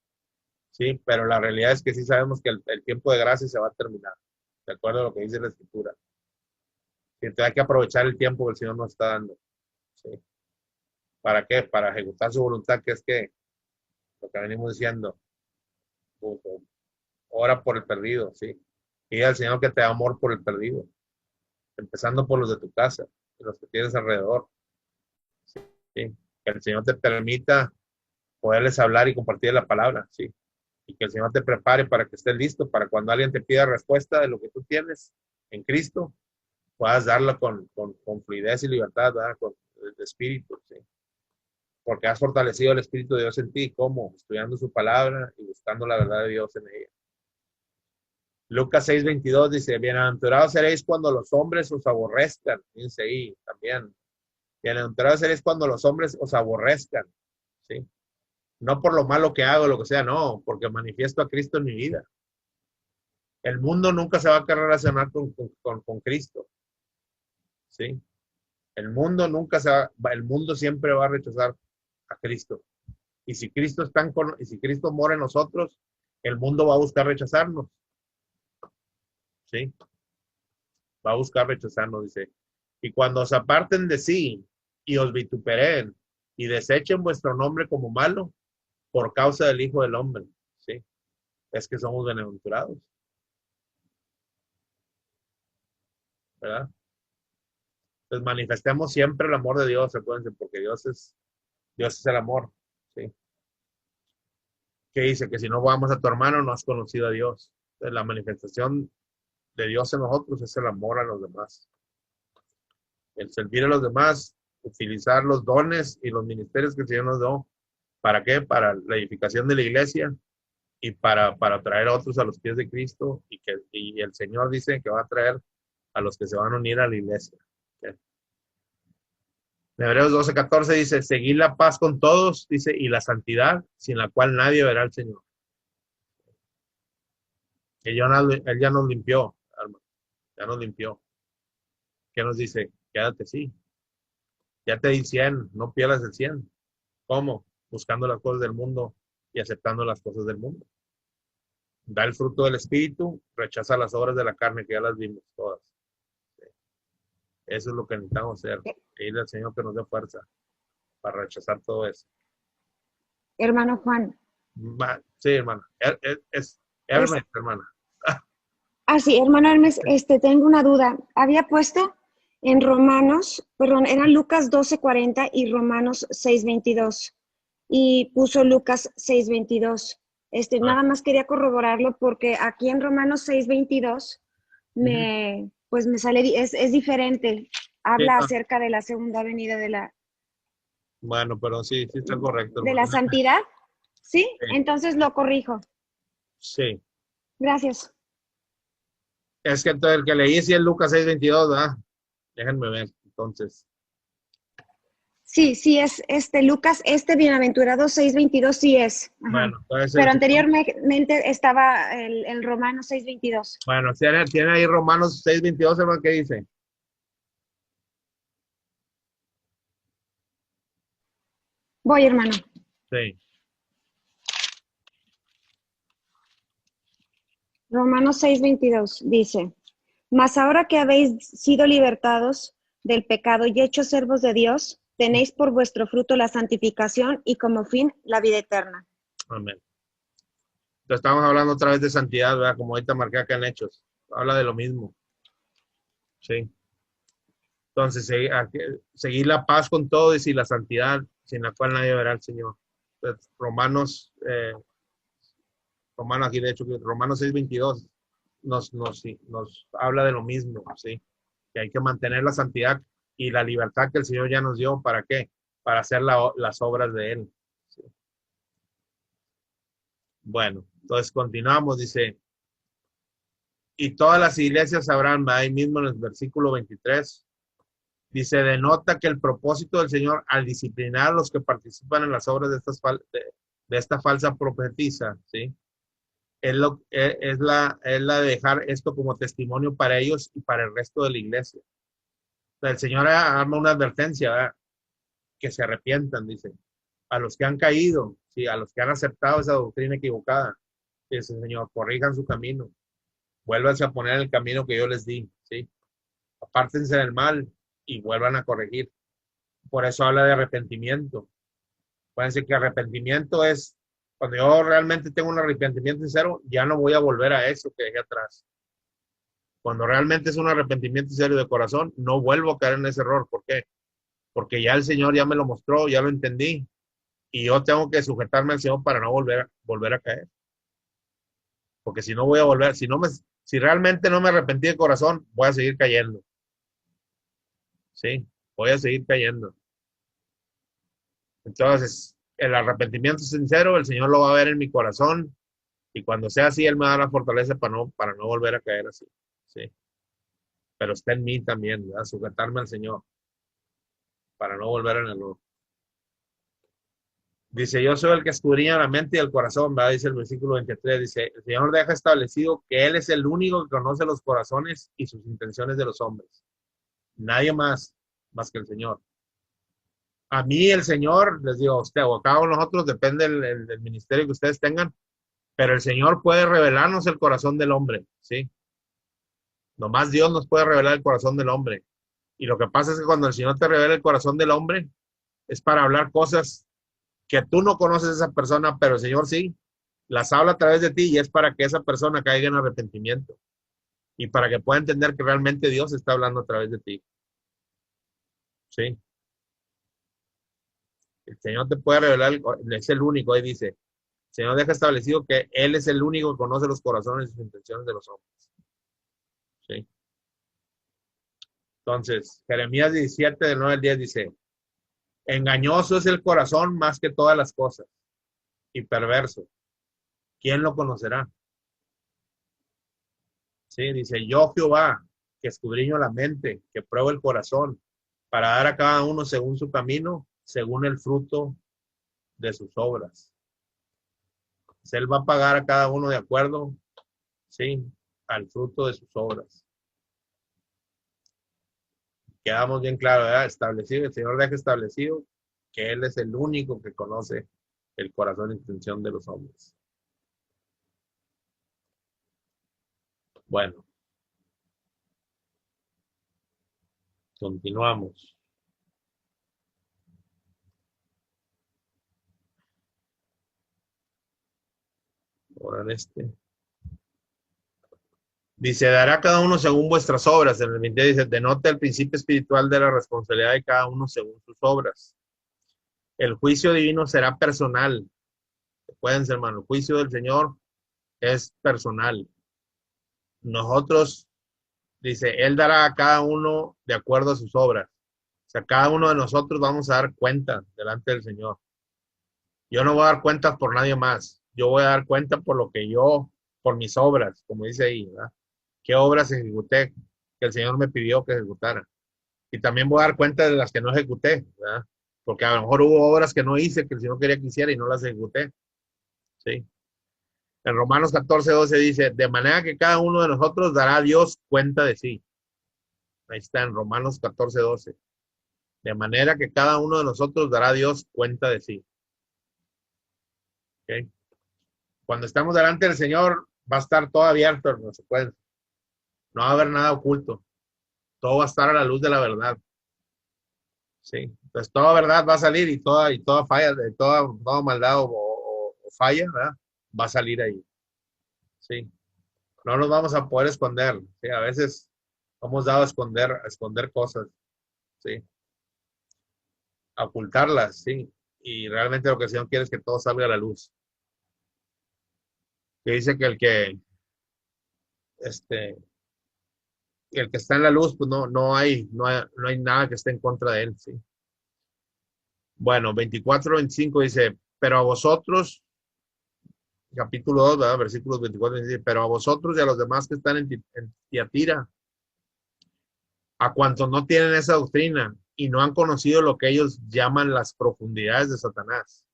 Speaker 1: Sí, pero la realidad es que sí sabemos que el tiempo de gracia se va a terminar, de acuerdo a lo que dice la Escritura. Y entonces hay que aprovechar el tiempo que el Señor nos está dando. ¿Sí? ¿Para qué? Para ejecutar su voluntad, que es que lo que venimos diciendo, ora por el perdido, ¿sí? Pide al Señor que te dé amor por el perdido, empezando por los de tu casa y los que tienes alrededor. ¿Sí? Que el Señor te permita poderles hablar y compartir la palabra, ¿sí? Y que el Señor te prepare para que estés listo, para cuando alguien te pida respuesta de lo que tú tienes en Cristo, puedas darlo con fluidez y libertad, ¿verdad? Con el espíritu, ¿sí? Porque has fortalecido el Espíritu de Dios en ti, ¿cómo? Estudiando su palabra y buscando la verdad de Dios en ella. Lucas 6:22 dice, bienaventurados seréis cuando los hombres os aborrezcan. Fíjense ahí también. Bienaventurados seréis cuando los hombres os aborrezcan, ¿sí? No por lo malo que hago, lo que sea, no, porque manifiesto a Cristo en mi vida. El mundo nunca se va a relacionar con Cristo, ¿sí? El mundo nunca el mundo siempre va a rechazar a Cristo. Y si si Cristo mora en nosotros, el mundo va a buscar rechazarnos, ¿sí? Va a buscar rechazarnos, dice. Y cuando os aparten de sí y os vituperen y desechen vuestro nombre como malo por causa del Hijo del Hombre, ¿sí? Es que somos bienaventurados, ¿verdad? Pues manifestemos siempre el amor de Dios, acuérdense, porque Dios es el amor, ¿sí? Que dice que si no vamos a tu hermano, no has conocido a Dios. Entonces, la manifestación de Dios en nosotros es el amor a los demás. El servir a los demás, utilizar los dones y los ministerios que el Señor nos dio. ¿Para qué? Para la edificación de la iglesia y para traer a otros a los pies de Cristo y el Señor dice que va a traer a los que se van a unir a la iglesia. ¿Okay? En Hebreos 12:14 dice, seguid la paz con todos, dice, y la santidad, sin la cual nadie verá al Señor. Él ya nos limpió, hermano, ya nos limpió. ¿Qué nos dice? Quédate, sí. Ya te di 100, no pierdas el 100. ¿Cómo? Buscando las cosas del mundo y aceptando las cosas del mundo. Da el fruto del Espíritu, rechaza las obras de la carne, que ya las vimos todas. Eso es lo que necesitamos hacer. Pedirle al Señor que nos dé fuerza para rechazar todo eso.
Speaker 2: Hermano Juan.
Speaker 1: Sí, hermana. Es Hermes, hermana.
Speaker 2: Sí, hermano Hermes, tengo una duda. Había puesto en Romanos, perdón, era Lucas 12:40 y Romanos 6:22. Y puso Lucas 6:22. Nada más quería corroborarlo porque aquí en Romanos 6:22 me sale, es diferente. Habla acerca de la segunda venida de la...
Speaker 1: Bueno, pero sí está correcto.
Speaker 2: ¿De la santidad? ¿Sí?
Speaker 1: Sí.
Speaker 2: Entonces lo corrijo.
Speaker 1: Sí.
Speaker 2: Gracias.
Speaker 1: Es que entonces el que leí sí es Lucas 6:22, ¿verdad? Déjenme ver, entonces.
Speaker 2: Sí, es Lucas, bienaventurado 6:22 sí es. Ajá.
Speaker 1: Bueno, entonces
Speaker 2: pero anteriormente estaba el Romano 6:22.
Speaker 1: Bueno, tiene ahí Romanos 6:22, hermano, ¿qué dice?
Speaker 2: Voy, hermano.
Speaker 1: Sí.
Speaker 2: Romanos 6:22 dice, mas ahora que habéis sido libertados del pecado y hechos siervos de Dios, tenéis por vuestro fruto la santificación y como fin la vida eterna.
Speaker 1: Amén. Entonces estamos hablando otra vez de santidad, ¿verdad? Como ahorita marqué acá en Hechos. Habla de lo mismo. Sí. Entonces, seguir la paz con todos y la santidad, sin la cual nadie verá al Señor. Entonces, Romanos, aquí de hecho, Romanos 6:22 nos habla de lo mismo, ¿sí? Que hay que mantener la santidad y la libertad que el Señor ya nos dio. ¿Para qué? Para hacer las obras de Él. ¿Sí? Bueno, entonces continuamos, dice, y todas las iglesias sabrán, ahí mismo en el versículo 23, dice, denota que el propósito del Señor al disciplinar a los que participan en las obras de esta falsa profetisa, ¿sí? Es la de dejar esto como testimonio para ellos y para el resto de la iglesia. O sea, el Señor arma una advertencia, ¿verdad? Que se arrepientan, dice, a los que han caído, ¿sí? A los que han aceptado esa doctrina equivocada, dice el Señor, corrijan su camino, vuélvanse a poner el camino que yo les di, ¿sí? Apártense del mal y vuelvan a corregir. Por eso habla de arrepentimiento. Acuérdense que arrepentimiento es, cuando yo realmente tengo un arrepentimiento sincero, ya no voy a volver a eso que dejé atrás. Cuando realmente es un arrepentimiento sincero de corazón, no vuelvo a caer en ese error. ¿Por qué? Porque ya el Señor ya me lo mostró, ya lo entendí. Y yo tengo que sujetarme al Señor para no volver a caer. Porque si no voy a volver, si realmente no me arrepentí de corazón, voy a seguir cayendo. Sí, voy a seguir cayendo. Entonces, el arrepentimiento sincero, el Señor lo va a ver en mi corazón y cuando sea así, Él me da la fortaleza para no volver a caer así. Sí. Pero está en mí también, ¿verdad? Sujetarme al Señor para no volver en el error. Dice, yo soy el que escudriña la mente y el corazón, ¿verdad? Dice el versículo 23, dice, el Señor deja establecido que Él es el único que conoce los corazones y sus intenciones de los hombres. Nadie más que el Señor. A mí el Señor, les digo a usted o a cada uno de nosotros, depende del ministerio que ustedes tengan, pero el Señor puede revelarnos el corazón del hombre, ¿sí? Nomás Dios nos puede revelar el corazón del hombre. Y lo que pasa es que cuando el Señor te revela el corazón del hombre, es para hablar cosas que tú no conoces a esa persona, pero el Señor sí, las habla a través de ti y es para que esa persona caiga en arrepentimiento y para que pueda entender que realmente Dios está hablando a través de ti. ¿Sí? El Señor te puede revelar, es el único, ahí dice, el Señor deja establecido que Él es el único que conoce los corazones y sus intenciones de los hombres. ¿Sí? Entonces, Jeremías 17, del 9 al 10 dice, engañoso es el corazón más que todas las cosas y perverso. ¿Quién lo conocerá? Sí, dice, yo Jehová, que escudriño la mente, que pruebo el corazón, para dar a cada uno según su camino, según el fruto de sus obras. Él va a pagar a cada uno de acuerdo ¿sí? Al fruto de sus obras. Quedamos bien claro, ¿verdad? Establecido, el Señor deja establecido que Él es el único que conoce el corazón e intención de los hombres. Bueno, continuamos. Ahora en este. Dice, dará cada uno según vuestras obras. En el 20 dice, denota el principio espiritual de la responsabilidad de cada uno según sus obras. El juicio divino será personal. Recuérdense, hermano, el juicio del Señor es personal. Nosotros, dice, Él dará a cada uno de acuerdo a sus obras. O sea, cada uno de nosotros vamos a dar cuenta delante del Señor. Yo no voy a dar cuentas por nadie más. Yo voy a dar cuenta por lo que yo, por mis obras, como dice ahí, ¿verdad? ¿Qué obras ejecuté que el Señor me pidió que ejecutara? Y también voy a dar cuenta de las que no ejecuté, ¿verdad? Porque a lo mejor hubo obras que no hice que el Señor quería que hiciera y no las ejecuté, ¿sí? En Romanos 14:12 dice, de manera que cada uno de nosotros dará a Dios cuenta de sí. Ahí está en Romanos 14:12. De manera que cada uno de nosotros dará a Dios cuenta de sí. ¿Okay? Cuando estamos delante del Señor, va a estar todo abierto, no se puede. No va a haber nada oculto. Todo va a estar a la luz de la verdad. Sí. Entonces toda verdad va a salir y toda falla, toda maldad o falla, ¿verdad? Va a salir ahí. Sí. No nos vamos a poder esconder. Sí. A veces hemos dado a esconder cosas, sí. A ocultarlas, sí. Y realmente lo que el Señor quiere es que todo salga a la luz. Que dice que este, el que está en la luz, pues no hay nada que esté en contra de él, sí. Bueno, 24-25 dice, pero a vosotros, capítulo 2, ¿verdad? Versículos 24, dice, pero a vosotros y a los demás que están en Tiatira, a cuantos no tienen esa doctrina y no han conocido lo que ellos llaman las profundidades de Satanás.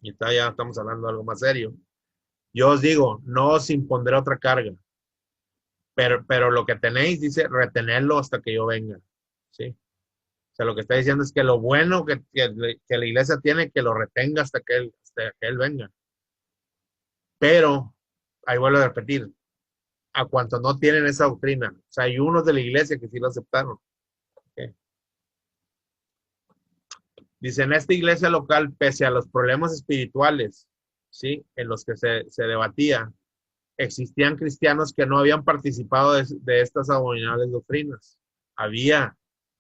Speaker 1: Y ya estamos hablando de algo más serio. Yo os digo, no os impondré otra carga, pero lo que tenéis, dice, retenerlo hasta que yo venga, ¿sí? O sea, lo que está diciendo es que lo bueno que la iglesia tiene, que lo retenga hasta que él venga. Pero, ahí vuelvo a repetir, a cuantos no tienen esa doctrina. O sea, hay unos de la iglesia que sí lo aceptaron. ¿Okay? Dice, en esta iglesia local, pese a los problemas espirituales, ¿sí? En los que se debatía, existían cristianos que no habían participado de estas abominables doctrinas. Había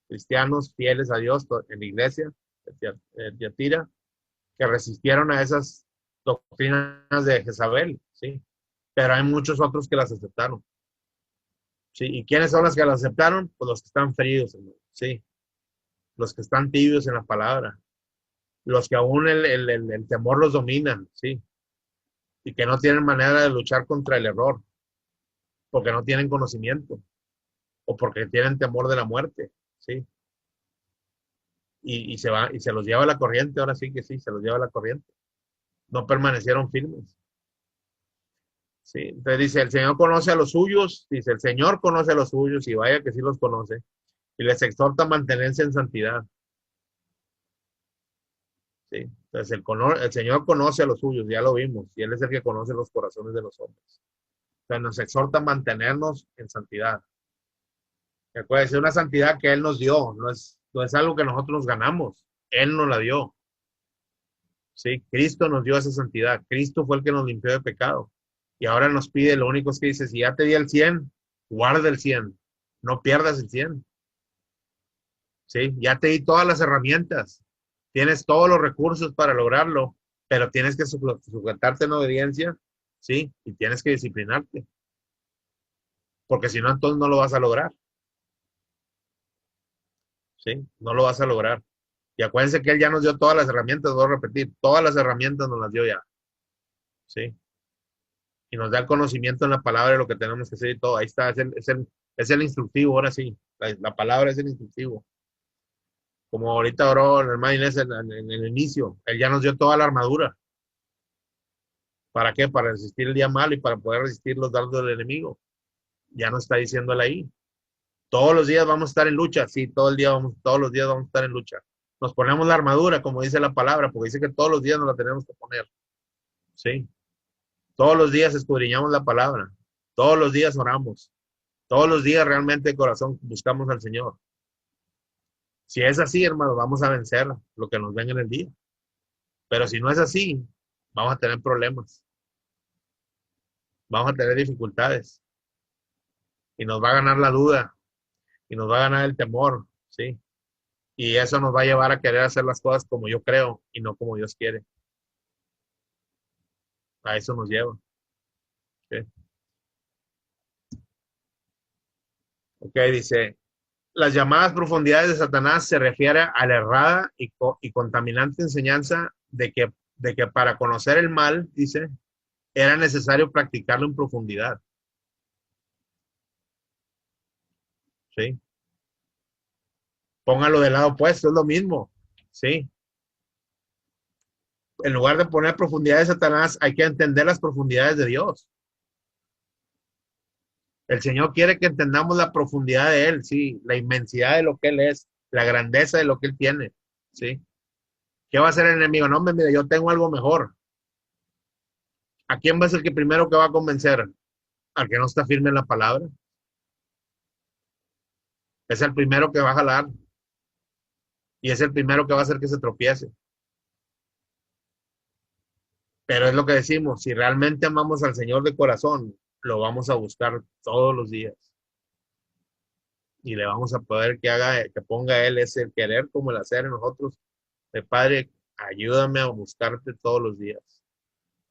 Speaker 1: cristianos fieles a Dios en la iglesia de Tiatira que resistieron a esas doctrinas de Jezabel, ¿sí? Pero hay muchos otros que las aceptaron. ¿Sí? ¿Y quiénes son los que las aceptaron? Pues los que están fríos, hermano, ¿sí? Los que están tibios en la palabra, los que aún el temor los domina, ¿sí? Y que no tienen manera de luchar contra el error, porque no tienen conocimiento, o porque tienen temor de la muerte, ¿sí? Y se los lleva la corriente, ahora sí que sí, se los lleva la corriente. No permanecieron firmes. Sí, entonces dice, el Señor conoce a los suyos, dice, el Señor conoce a los suyos, y vaya que sí los conoce, y les exhorta a mantenerse en santidad. Sí, entonces el Señor conoce a los suyos, ya lo vimos, y Él es el que conoce los corazones de los hombres. Entonces nos exhorta a mantenernos en santidad. Recuerda, es una santidad que Él nos dio, no es algo que nosotros nos ganamos, Él nos la dio. Sí, Cristo nos dio esa santidad, Cristo fue el que nos limpió de pecado. Y ahora nos pide, lo único es que dice, si ya te di el 100, guarda el 100, no pierdas el 100. ¿Sí? Ya te di todas las herramientas, tienes todos los recursos para lograrlo, pero tienes que sujetarte en obediencia, ¿sí? Y tienes que disciplinarte, porque si no, entonces no lo vas a lograr, ¿sí? No lo vas a lograr. Y acuérdense que Él ya nos dio todas las herramientas, voy a repetir, todas las herramientas nos las dio ya, ¿sí? Y nos da el conocimiento en la palabra de lo que tenemos que hacer y todo. Ahí está, es el instructivo, ahora sí. La palabra es el instructivo. Como ahorita oró el hermano Inés en el inicio, Él ya nos dio toda la armadura. ¿Para qué? Para resistir el día malo y para poder resistir los dardos del enemigo. Ya no está diciéndole ahí. Todos los días vamos a estar en lucha, sí, todos los días vamos a estar en lucha. Nos ponemos la armadura, como dice la palabra, porque dice que todos los días nos la tenemos que poner. Sí. Todos los días escudriñamos la palabra. Todos los días oramos. Todos los días realmente de corazón buscamos al Señor. Si es así, hermano, vamos a vencer lo que nos venga en el día. Pero si no es así, vamos a tener problemas. Vamos a tener dificultades. Y nos va a ganar la duda. Y nos va a ganar el temor. ¿Sí? Y eso nos va a llevar a querer hacer las cosas como yo creo y no como Dios quiere. A eso nos lleva. ¿Sí? Ok, dice, las llamadas profundidades de Satanás se refiere a la errada y contaminante enseñanza de que para conocer el mal, dice, era necesario practicarlo en profundidad. ¿Sí? Póngalo del lado opuesto, es lo mismo. ¿Sí? En lugar de poner profundidades de Satanás, hay que entender las profundidades de Dios. El Señor quiere que entendamos la profundidad de Él, sí, la inmensidad de lo que Él es, la grandeza de lo que Él tiene, ¿sí? ¿Qué va a hacer el enemigo? No, mire, yo tengo algo mejor. ¿A quién va a ser el que primero que va a convencer? Al que no está firme en la palabra. Es el primero que va a jalar. Y es el primero que va a hacer que se tropiece. Pero es lo que decimos, si realmente amamos al Señor de corazón, lo vamos a buscar todos los días. Y le vamos a poder que ponga Él ese el querer como el hacer en nosotros. De Padre, ayúdame a buscarte todos los días.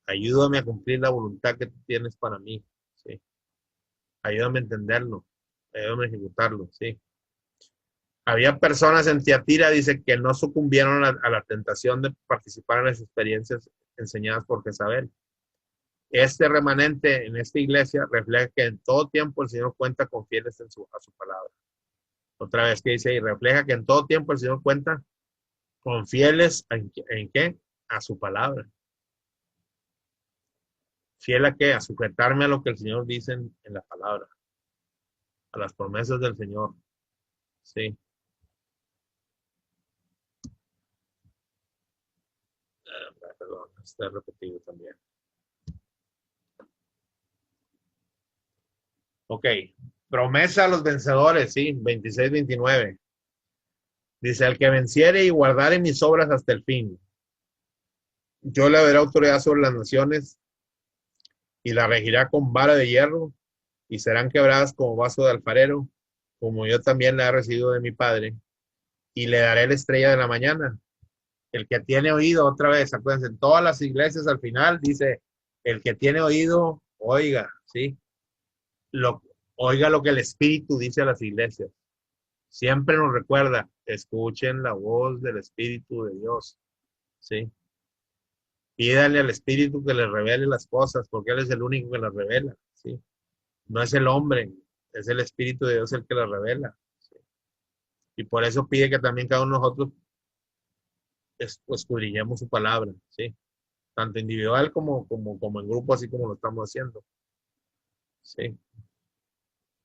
Speaker 1: Ayúdame a cumplir la voluntad que tú tienes para mí. ¿Sí? Ayúdame a entenderlo. Ayúdame a ejecutarlo. ¿Sí? Había personas en Tiatira, dice, que no sucumbieron a la tentación de participar en las experiencias enseñadas por Jezabel. Este remanente en esta iglesia refleja que en todo tiempo el Señor cuenta con fieles a su palabra. Otra vez que dice, y refleja que en todo tiempo el Señor cuenta con fieles ¿en qué? A su palabra. ¿Fiel a qué? A sujetarme a lo que el Señor dice en la palabra. A las promesas del Señor. Sí. Perdón, está repetido también. Ok. Promesa a los vencedores, sí. 26-29. Dice, el que venciere y guardare mis obras hasta el fin, yo le daré autoridad sobre las naciones y la regirá con vara de hierro y serán quebradas como vaso de alfarero, como yo también la he recibido de mi Padre, y le daré la estrella de la mañana. El que tiene oído, otra vez, acuérdense, en todas las iglesias al final dice, el que tiene oído, oiga, ¿sí? Oiga lo que el Espíritu dice a las iglesias. Siempre nos recuerda, escuchen la voz del Espíritu de Dios, ¿sí? Pídale al Espíritu que les revele las cosas, porque Él es el único que las revela, ¿sí? No es el hombre, es el Espíritu de Dios el que las revela, ¿sí? Y por eso pide que también cada uno de nosotros escudriñemos su palabra, ¿sí? Tanto individual como en grupo, así como lo estamos haciendo, ¿sí?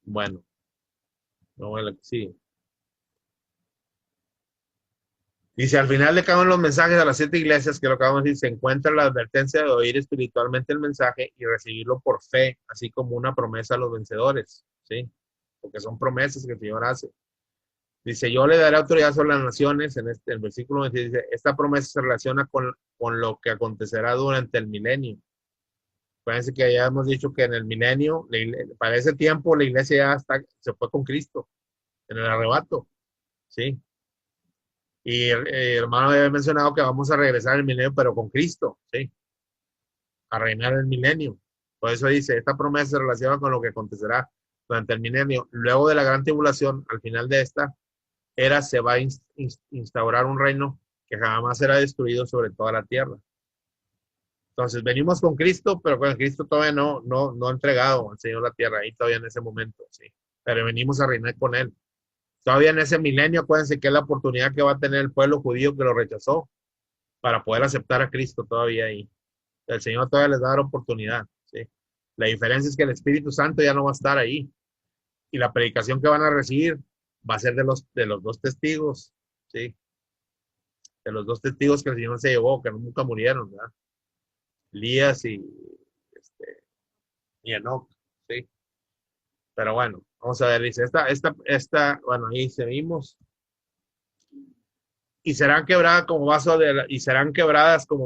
Speaker 1: Bueno, no a la que sigue. Dice, al final de cada uno de los mensajes a las 7 iglesias, que lo acabamos de decir, se encuentra la advertencia de oír espiritualmente el mensaje y recibirlo por fe, así como una promesa a los vencedores, ¿sí? Porque son promesas que el Señor hace. Dice, yo le daré autoridad sobre las naciones, en el versículo 20 dice, esta promesa se relaciona con lo que acontecerá durante el milenio. Fíjense que ya hemos dicho que en el milenio, para ese tiempo, la iglesia ya se fue con Cristo, en el arrebato, ¿sí? Y el hermano había mencionado que vamos a regresar al milenio, pero con Cristo, ¿sí? A reinar el milenio. Por eso dice, esta promesa se relaciona con lo que acontecerá durante el milenio. Luego de la gran tribulación, al final de esta era, se va a instaurar un reino que jamás será destruido sobre toda la tierra. Entonces, venimos con Cristo, pero con Cristo todavía no ha entregado al Señor la tierra, ahí todavía en ese momento, ¿sí? Pero venimos a reinar con Él. Todavía en ese milenio, acuérdense que es la oportunidad que va a tener el pueblo judío que lo rechazó para poder aceptar a Cristo todavía ahí. El Señor todavía les va a dar oportunidad, ¿sí? La diferencia es que el Espíritu Santo ya no va a estar ahí. Y la predicación que van a recibir va a ser de los dos testigos, ¿sí? De los dos testigos que el Señor se llevó, que nunca murieron, ¿verdad? Elías y Enoc, ¿sí? Pero bueno, vamos a ver, dice, bueno, ahí seguimos. Y serán quebradas como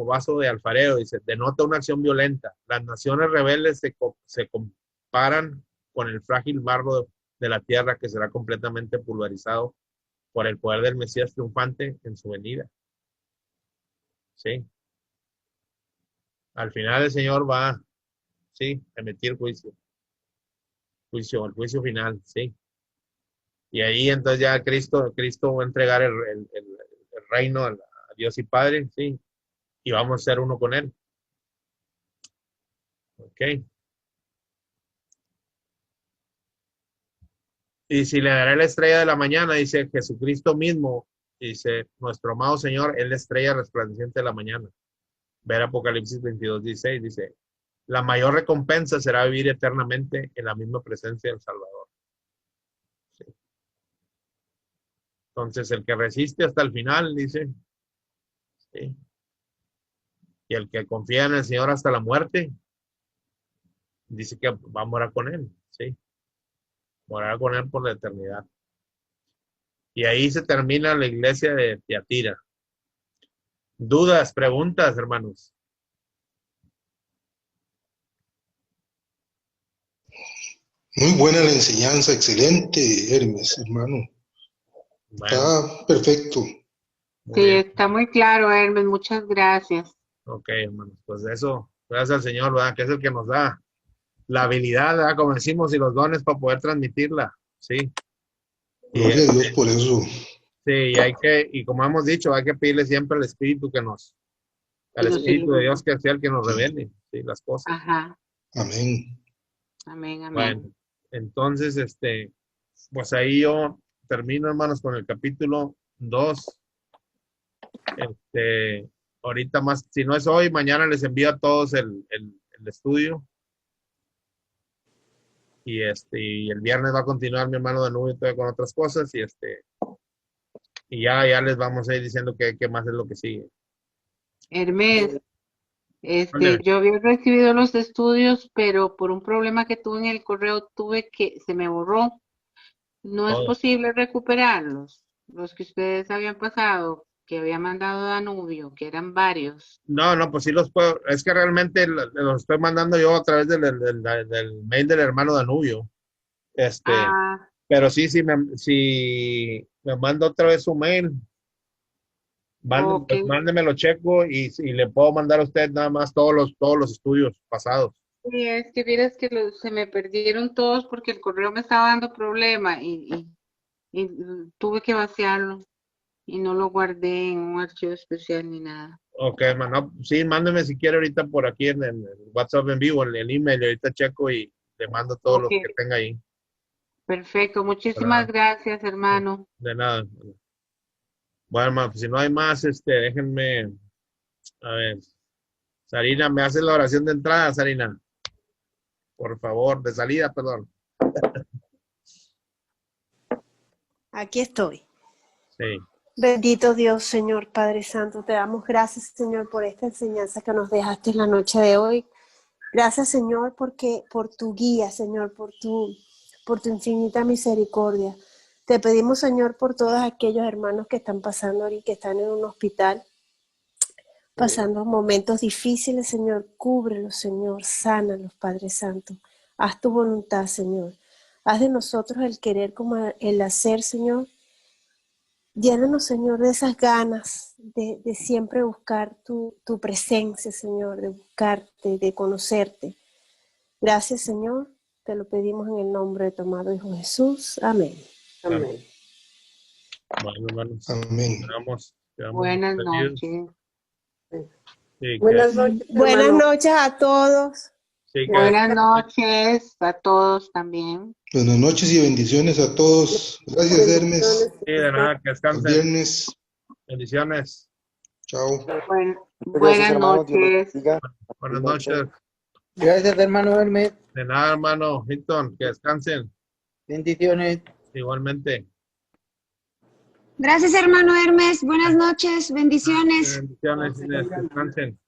Speaker 1: vaso de alfarero, dice, denota una acción violenta. Las naciones rebeldes se comparan con el frágil barro de la tierra que será completamente pulverizado por el poder del Mesías triunfante en su venida. ¿Sí? Al final el Señor va, ¿sí? A emitir juicio, el juicio final, ¿sí? Y ahí entonces ya Cristo va a entregar el reino a Dios y Padre, ¿sí? Y vamos a ser uno con Él. ¿Ok? Y si le daré la estrella de la mañana, dice Jesucristo mismo, dice nuestro amado Señor, es la estrella resplandeciente de la mañana. Ver Apocalipsis 22:16, dice, la mayor recompensa será vivir eternamente en la misma presencia del Salvador. ¿Sí? Entonces, el que resiste hasta el final, dice, ¿sí? Y el que confía en el Señor hasta la muerte, dice que va a morar con Él, ¿sí? Morar con Él por la eternidad. Y ahí se termina la iglesia de Tiatira. ¿Dudas, preguntas, hermanos?
Speaker 3: Muy buena la enseñanza, excelente, Hermes, hermano.
Speaker 1: Bueno,
Speaker 3: Está perfecto.
Speaker 1: muy
Speaker 4: Sí,
Speaker 1: bien.
Speaker 4: está muy claro, Hermes. Muchas gracias.
Speaker 1: Ok, hermanos, pues eso, gracias al Señor, ¿verdad? Que es el que nos da la habilidad, ¿verdad? Como decimos, y los dones para poder transmitirla, ¿sí?
Speaker 3: Gloria a Dios por eso.
Speaker 1: Sí, y como hemos dicho, hay que pedirle siempre al Espíritu al
Speaker 4: Nos
Speaker 1: Espíritu de Dios
Speaker 4: ilumina.
Speaker 1: que sea el que nos
Speaker 3: Sí.
Speaker 1: revele, ¿sí? Las cosas.
Speaker 4: Ajá.
Speaker 3: Amén.
Speaker 4: Amén, amén.
Speaker 1: Bueno, entonces, pues ahí yo termino, hermanos, con el capítulo 2. Ahorita más, si no es hoy, mañana les envío a todos el estudio. Y el viernes va a continuar mi hermano Danubio todavía con otras cosas. Y ya les vamos a ir diciendo qué más es lo que sigue.
Speaker 4: Hermes,
Speaker 1: Ándale.
Speaker 4: yo había recibido los estudios, pero por un problema que tuve en el correo se me borró. No es
Speaker 1: Todo.
Speaker 4: posible recuperarlos. Los que ustedes habían pasado, que había mandado Danubio, que eran varios.
Speaker 1: No, pues sí los puedo. Es que realmente los estoy mandando yo a través del mail del hermano Danubio.
Speaker 4: Ah,
Speaker 1: Pero si me manda otra vez su mail,
Speaker 4: ok.
Speaker 1: mándemelo checo y le puedo mandar a usted nada más todos los estudios pasados.
Speaker 4: Sí, es que vieras que se me perdieron todos porque el correo me estaba dando problema y tuve que vaciarlo y no lo guardé en un archivo especial ni nada.
Speaker 1: Ok, hermano. Sí, mándeme si quiere ahorita por aquí en el WhatsApp en vivo, en el email, y ahorita checo y le mando todos
Speaker 4: Ok,
Speaker 1: los que tenga ahí.
Speaker 4: perfecto. Muchísimas
Speaker 1: ¿Verdad?
Speaker 4: gracias, hermano.
Speaker 1: De nada. Bueno, hermano, pues si no hay más, déjenme, a ver. Sarina, ¿me haces la oración de entrada, Sarina? Por favor, de salida, perdón.
Speaker 5: Aquí estoy.
Speaker 1: Sí.
Speaker 5: Bendito Dios, Señor Padre Santo, te damos gracias, Señor, por esta enseñanza que nos dejaste en la noche de hoy. Gracias, Señor, porque por tu guía, Señor, por tu infinita misericordia. Te pedimos, Señor, por todos aquellos hermanos que están pasando ahorita, que están en un hospital, pasando momentos difíciles, Señor. Cúbrelos, Señor, sánalos, Padre Santo. Haz tu voluntad, Señor. Haz de nosotros el querer como el hacer, Señor. Llénanos, Señor, de esas ganas de siempre buscar tu presencia, Señor, de buscarte, de conocerte. Gracias, Señor. Te lo pedimos en el nombre de tu amado Hijo Jesús. Amén.
Speaker 1: Amén. Bueno, hermanos.
Speaker 3: Amén.
Speaker 1: Quedamos
Speaker 4: Buenas
Speaker 1: despedidos.
Speaker 4: noches.
Speaker 1: Sí,
Speaker 5: Buenas noches a todos.
Speaker 1: sí,
Speaker 4: Buenas noches a todos también.
Speaker 3: Buenas noches y bendiciones a todos. Gracias, Hermes.
Speaker 1: sí, de nada, que
Speaker 3: Hasta el
Speaker 1: descansen.
Speaker 3: viernes.
Speaker 1: Bendiciones.
Speaker 3: Chao.
Speaker 4: Buenas
Speaker 6: Gracias, hermano. Dios los
Speaker 4: noches.
Speaker 6: bendiga.
Speaker 1: Buenas noches.
Speaker 6: Gracias, hermano Hermes.
Speaker 1: De nada, hermano Hilton, que descansen.
Speaker 6: Bendiciones.
Speaker 1: Igualmente.
Speaker 2: Gracias, hermano Hermes. Buenas noches. Bendiciones.
Speaker 1: Bendiciones, Inés, que descansen.